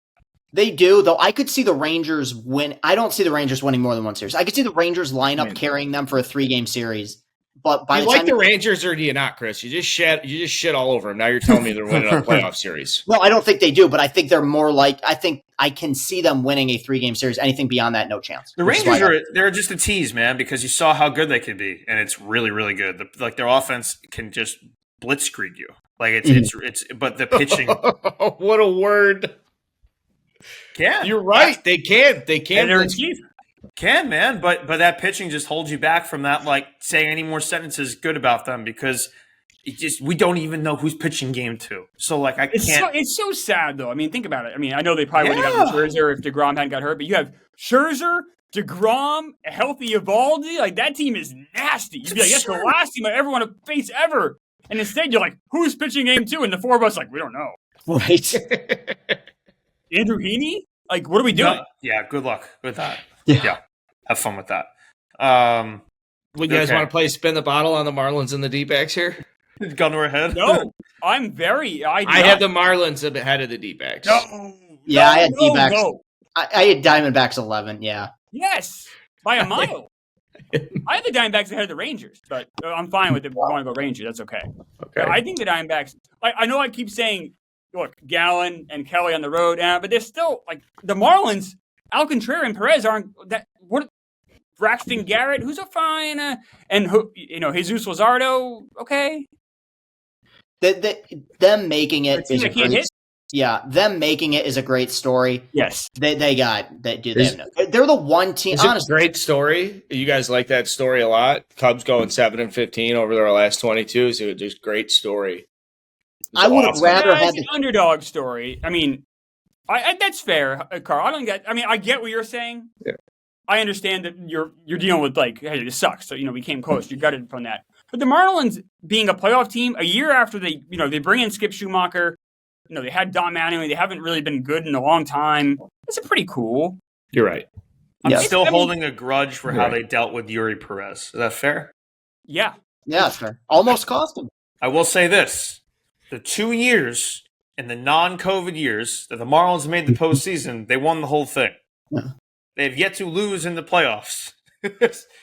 They do, though. I could see the Rangers win. I don't see the Rangers winning more than one series. I could see the Rangers lineup carrying them for a 3-game series. But by do you the like time the Rangers or do you not, Chris? You just shit all over them. Now you're telling me they're winning a playoff series. No, I don't think they do, but I think they're more like I think I can see them winning a 3-game series. Anything beyond that, no chance. The Rangers they're just a tease, man, because you saw how good they could be, and it's really, really good. Their offense can just blitzkrieg you. Like it's but the pitching. What a word. Yeah, you're right. They can. Can, man, but that pitching just holds you back from that, like saying any more sentences good about them because we don't even know who's pitching game 2. So like It's so sad though. I mean, think about it. I mean, I know they probably wouldn't have gotten Scherzer if DeGrom hadn't got hurt, but you have Scherzer, DeGrom, a healthy Evaldi. Like that team is nasty. You'd be like, that's the last team I ever want to face ever. And instead, you're like, who's pitching game 2? And the 4 of us like, we don't know. Right. Andrew Heaney? Like, what are we doing? No, yeah, good luck with that. Yeah. Have fun with that. You guys want to play spin the bottle on the Marlins and the D-backs here? Gun to our head? No, I had the Marlins ahead of the D-backs. No. Yeah, I had D-backs. No. I had Diamondbacks 11, yeah. Yes, by a mile. I had the Diamondbacks ahead of the Rangers, but I'm fine with it. If we want to go Rangers, that's okay. I think the Diamondbacks, I know I keep saying, look, Gallen and Kelly on the road, but they're still, like, the Marlins, Alcantara and Perez aren't that. What? Braxton Garrett, who's a fine, and Jesus Luzardo, okay. Them making it is a great. Hit? Yeah, them making it is a great story. Yes, they're the one team. Honestly, great story. You guys like that story a lot. Cubs going 7-15 over their last 22. So just great story. I would have rather had the underdog story. I mean, I that's fair, Carl. I don't get. I mean, I get what you're saying. Yeah. I understand that you're dealing with like, hey, this sucks. So we came close. You gutted from that. But the Marlins being a playoff team a year after they bring in Skip Schumacher. They had Don Mattingly. They haven't really been good in a long time. It's pretty cool. You're right. I'm still holding a grudge for how they dealt with Yuri Perez. Is that fair? Yeah. Yeah, that's fair. Almost cost him. I will say this. The 2 years in the non-COVID years that the Marlins made the postseason, they won the whole thing. Yeah. They've yet to lose in the playoffs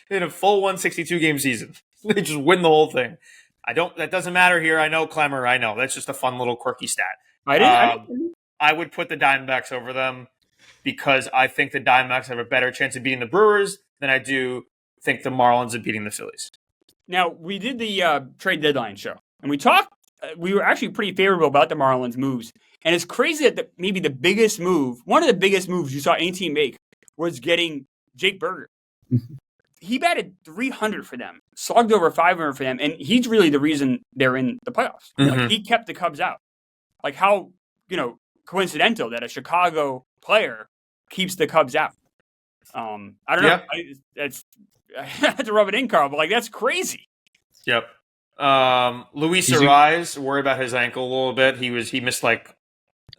in a full 162-game season. They just win the whole thing. That doesn't matter here. I know Klemmer. I know. That's just a fun little quirky stat. I would put the Diamondbacks over them because I think the Diamondbacks have a better chance of beating the Brewers than I do think the Marlins are beating the Phillies. Now, we did the trade deadline show, and we talked. We were actually pretty favorable about the Marlins' moves. And it's crazy that maybe the biggest move, one of the biggest moves you saw any team make, was getting Jake Berger. He batted 300 for them, slugged over 500 for them, and he's really the reason they're in the playoffs. Mm-hmm. He kept the Cubs out. Like how, coincidental that a Chicago player keeps the Cubs out. I don't know. I had to rub it in, Carl, but that's crazy. Yep. Luis Ariz, worried about his ankle a little bit. He missed like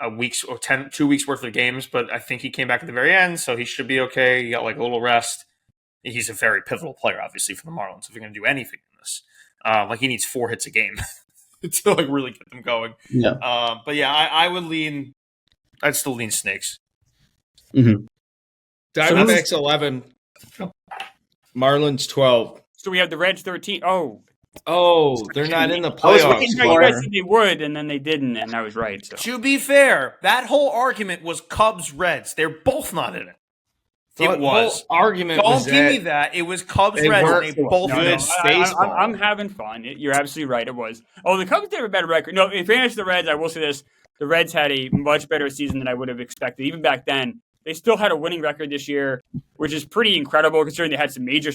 a week's or 2 weeks worth of games, but I think he came back at the very end, so he should be okay. He got like a little rest. He's a very pivotal player, obviously, for the Marlins. If you're going to do anything in this, he needs 4 hits a game to really get them going. Yeah. But yeah, I would lean. I'd still lean Snakes. Diamondbacks 11, Marlins 12. So we have the Reds 13. Oh, they're not in the I was playoffs. waiting You for guys it. said they would, and then they didn't, and I was right. So. To be fair, that whole argument was Cubs Reds. They're both not in it. It was. The whole argument Don't was give me that. It was Cubs they Reds, weren't and they both good missed. baseball. I'm having fun. You're absolutely right. It was. Oh, the Cubs did have a better record. No, in fairness to the Reds, I will say this: the Reds had a much better season than I would have expected. Even back then, they still had a winning record this year, which is pretty incredible considering they had some major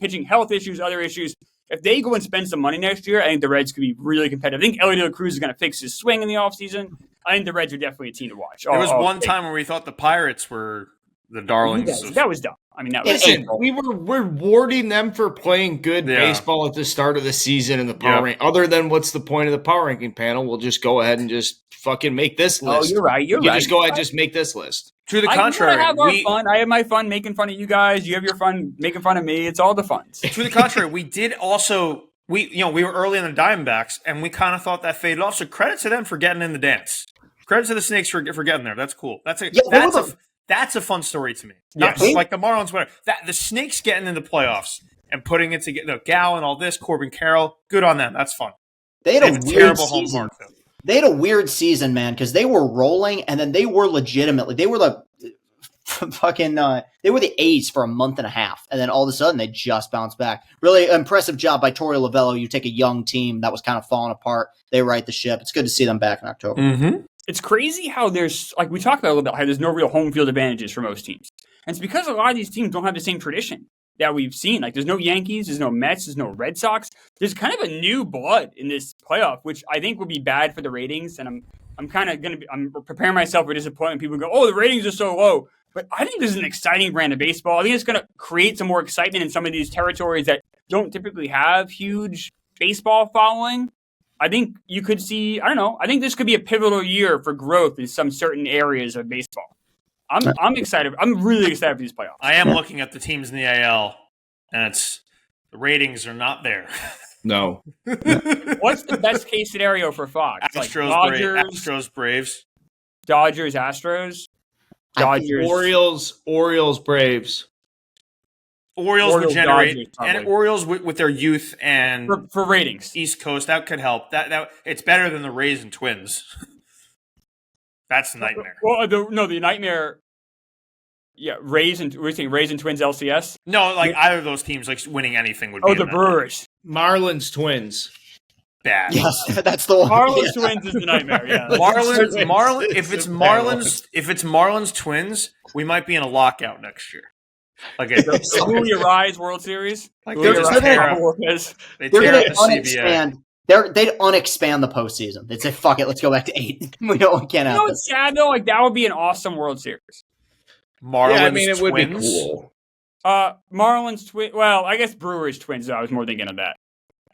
pitching health issues, other issues. If they go and spend some money next year, I think the Reds could be really competitive. I think Ellie De La Cruz is going to fix his swing in the offseason. I think the Reds are definitely a team to watch. There was one time where we thought the Pirates were the darlings. That was dumb. I mean, that was Listen, we're rewarding them for playing good baseball at the start of the season in the power ranking. Other than what's the point of the power ranking panel? We'll just go ahead and just fucking make this list. Oh, you're right. You're right. Just go ahead and just make this list. To the contrary, I have our fun. I have my fun making fun of you guys. You have your fun making fun of me. It's all the fun. To the contrary, we did also we were early in the Diamondbacks, and we kind of thought that faded off. So credit to them for getting in the dance. Credit to the Snakes for getting there. That's cool. That's a fun story to me. Not like the Marlins, whatever. The Snakes getting in the playoffs and putting it together. Gal and all this, Corbin Carroll, good on them. That's fun. They had a weird terrible season. home mark. They had a weird season, man, because they were rolling, and then they were legitimately. They were the fucking. They were the A's for a month and a half, and then all of a sudden they just bounced back. Really impressive job by Torey Lovello. You take a young team that was kind of falling apart. They right the ship. It's good to see them back in October. Mm-hmm. It's crazy how there's, like we talked about a little bit, how there's no real home field advantages for most teams. And it's because a lot of these teams don't have the same tradition that we've seen. Like there's no Yankees, there's no Mets, there's no Red Sox. There's kind of a new blood in this playoff, which I think will be bad for the ratings. And I'm kind of going to be, I'm preparing myself for disappointment. People go, oh, the ratings are so low. But I think this is an exciting brand of baseball. I think it's going to create some more excitement in some of these territories that don't typically have huge baseball following. I think you could see, I don't know, I think this could be a pivotal year for growth in some certain areas of baseball. I'm excited. I'm really excited for these playoffs. I am looking at the teams in the AL, and the ratings are not there. No. What's the best case scenario for Fox? Astros, like Astros, Braves. Dodgers, Astros. Dodgers. Orioles, Braves. Orioles would generate, Dodgers, and Orioles with their youth and for ratings. East Coast, that could help. That it's better than the Rays and Twins. That's the nightmare. Well, the nightmare. Yeah, Rays and Twins LCS. No, like either of those teams, like winning anything would be. Oh, the Brewers, Marlins, Twins. Bad. Yes, that's the one. Marlins Twins is the nightmare. Yeah, Marlins. If it's Marlins Twins, we might be in a lockout next year. Okay, the Julio Rise World Series. Like they're going to unexpand. They'd unexpand the postseason. They'd say, "Fuck it, let's go back to 8." We can't have. It's sad though. Like that would be an awesome World Series. Marlins it would Twins. be cool. Marlins Twins. Well, I guess Brewers Twins. Though. I was more thinking of that.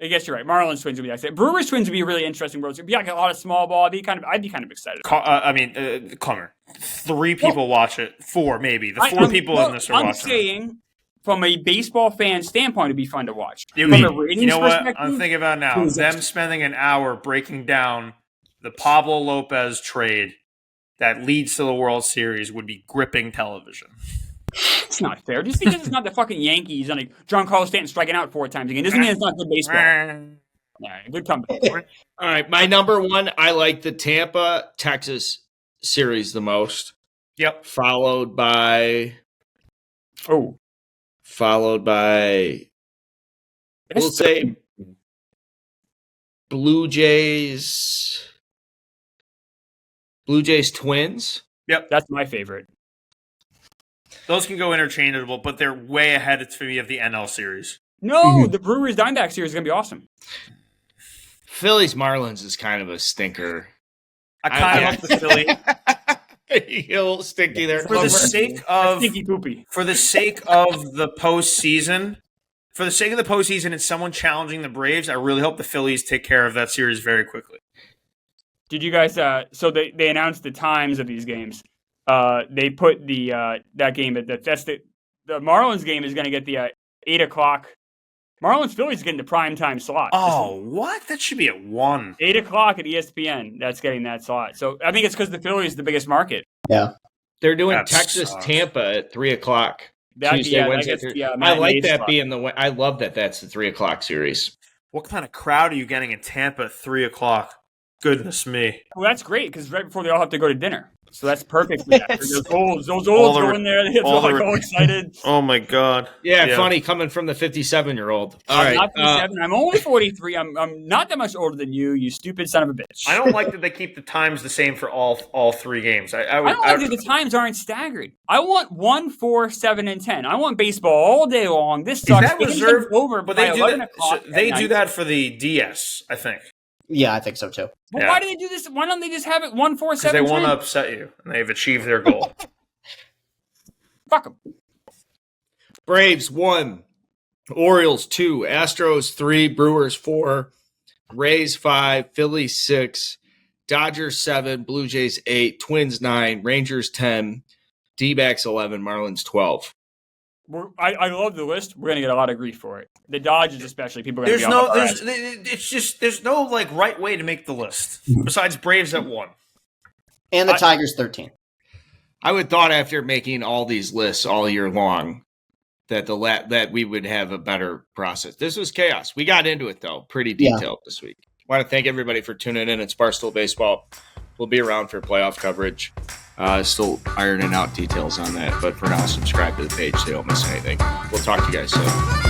I guess you're right. Marlins Twins would be exciting. Brewers Twins would be a really interesting World Series. It'd be like a lot of small ball. I'd be kind of excited. Klemmer. 3 people watch it. 4 maybe. The 4 people in this are watching. I'm saying, from a baseball fan standpoint, it'd be fun to watch. You know what? I'm thinking about now. Them spending an hour breaking down the Pablo Lopez trade that leads to the World Series would be gripping television. It's not fair. Just because it's not the fucking Yankees and John Carlos Stanton striking out 4 times again doesn't mean it's not good baseball. Yeah, good comeback. All right, my number one, I like the Tampa-Texas series the most. Yep. Followed by we'll say Blue Jays Twins. Yep. That's my favorite. Those can go interchangeable, but they're way ahead for me of the NL series. No, the Brewers Diamondback series is going to be awesome. Phillies Marlins is kind of a stinker. I kind of like the Philly. You're a little stinky there. For the sake of stinky poopy. For the sake of the postseason, and someone challenging the Braves, I really hope the Phillies take care of that series very quickly. Did you guys? So they announced the times of these games. They put that game at the Marlins game is going to get the 8 o'clock. Marlins Phillies getting the prime time slot. Oh, what? That should be at 1. 8 o'clock at ESPN. That's getting that slot. So I think it's because the Phillies is the biggest market. Yeah. They're doing That Texas sucks. Tampa at 3:00. That- Tuesday, yeah, that Wednesday. gets- Thursday. yeah, I matinee like that slot. being the. I love that that's the 3:00 series. What kind of crowd are you getting in Tampa at 3:00? Goodness me. Well, that's great because right before they all have to go to dinner. So that's perfect for that. Yes. Those olds All go the- in there. They're all the- like all excited. Oh my God. Yeah, funny coming from the 57-year-old. All I'm right, not 57. I'm only 43. I'm not that much older than you, you stupid son of a bitch. I don't like that they keep the times the same for all 3 games. I I don't like that the times aren't staggered. I want 1, 4, 7, and 10. I want baseball all day long. This sucks. that Games reserved- over But by they do 11 that. o'clock They at do night. that for the DS, I think, Yeah, I think so too. But Yeah. why do they do this? Why don't they just have it 1, 4, because 7, they want to 10? upset you, and they've achieved their goal. Fuck them. Braves 1, Orioles 2, Astros 3, Brewers 4, Rays 5, Phillies 6, Dodgers 7, Blue Jays 8, Twins 9, Rangers 10, D-backs 11, Marlins 12. I love the list. We're gonna get a lot of grief for it. The Dodgers, especially, people are gonna be on There's no like right way to make the list besides Braves at 1. And the Tigers 13. I would thought after making all these lists all year long that that we would have a better process. This was chaos. We got into it though, pretty detailed this week. I want to thank everybody for tuning in. It's Barstool Baseball. We'll be around for playoff coverage. Still ironing out details on that, but for now, subscribe to the page so you don't miss anything. We'll talk to you guys soon.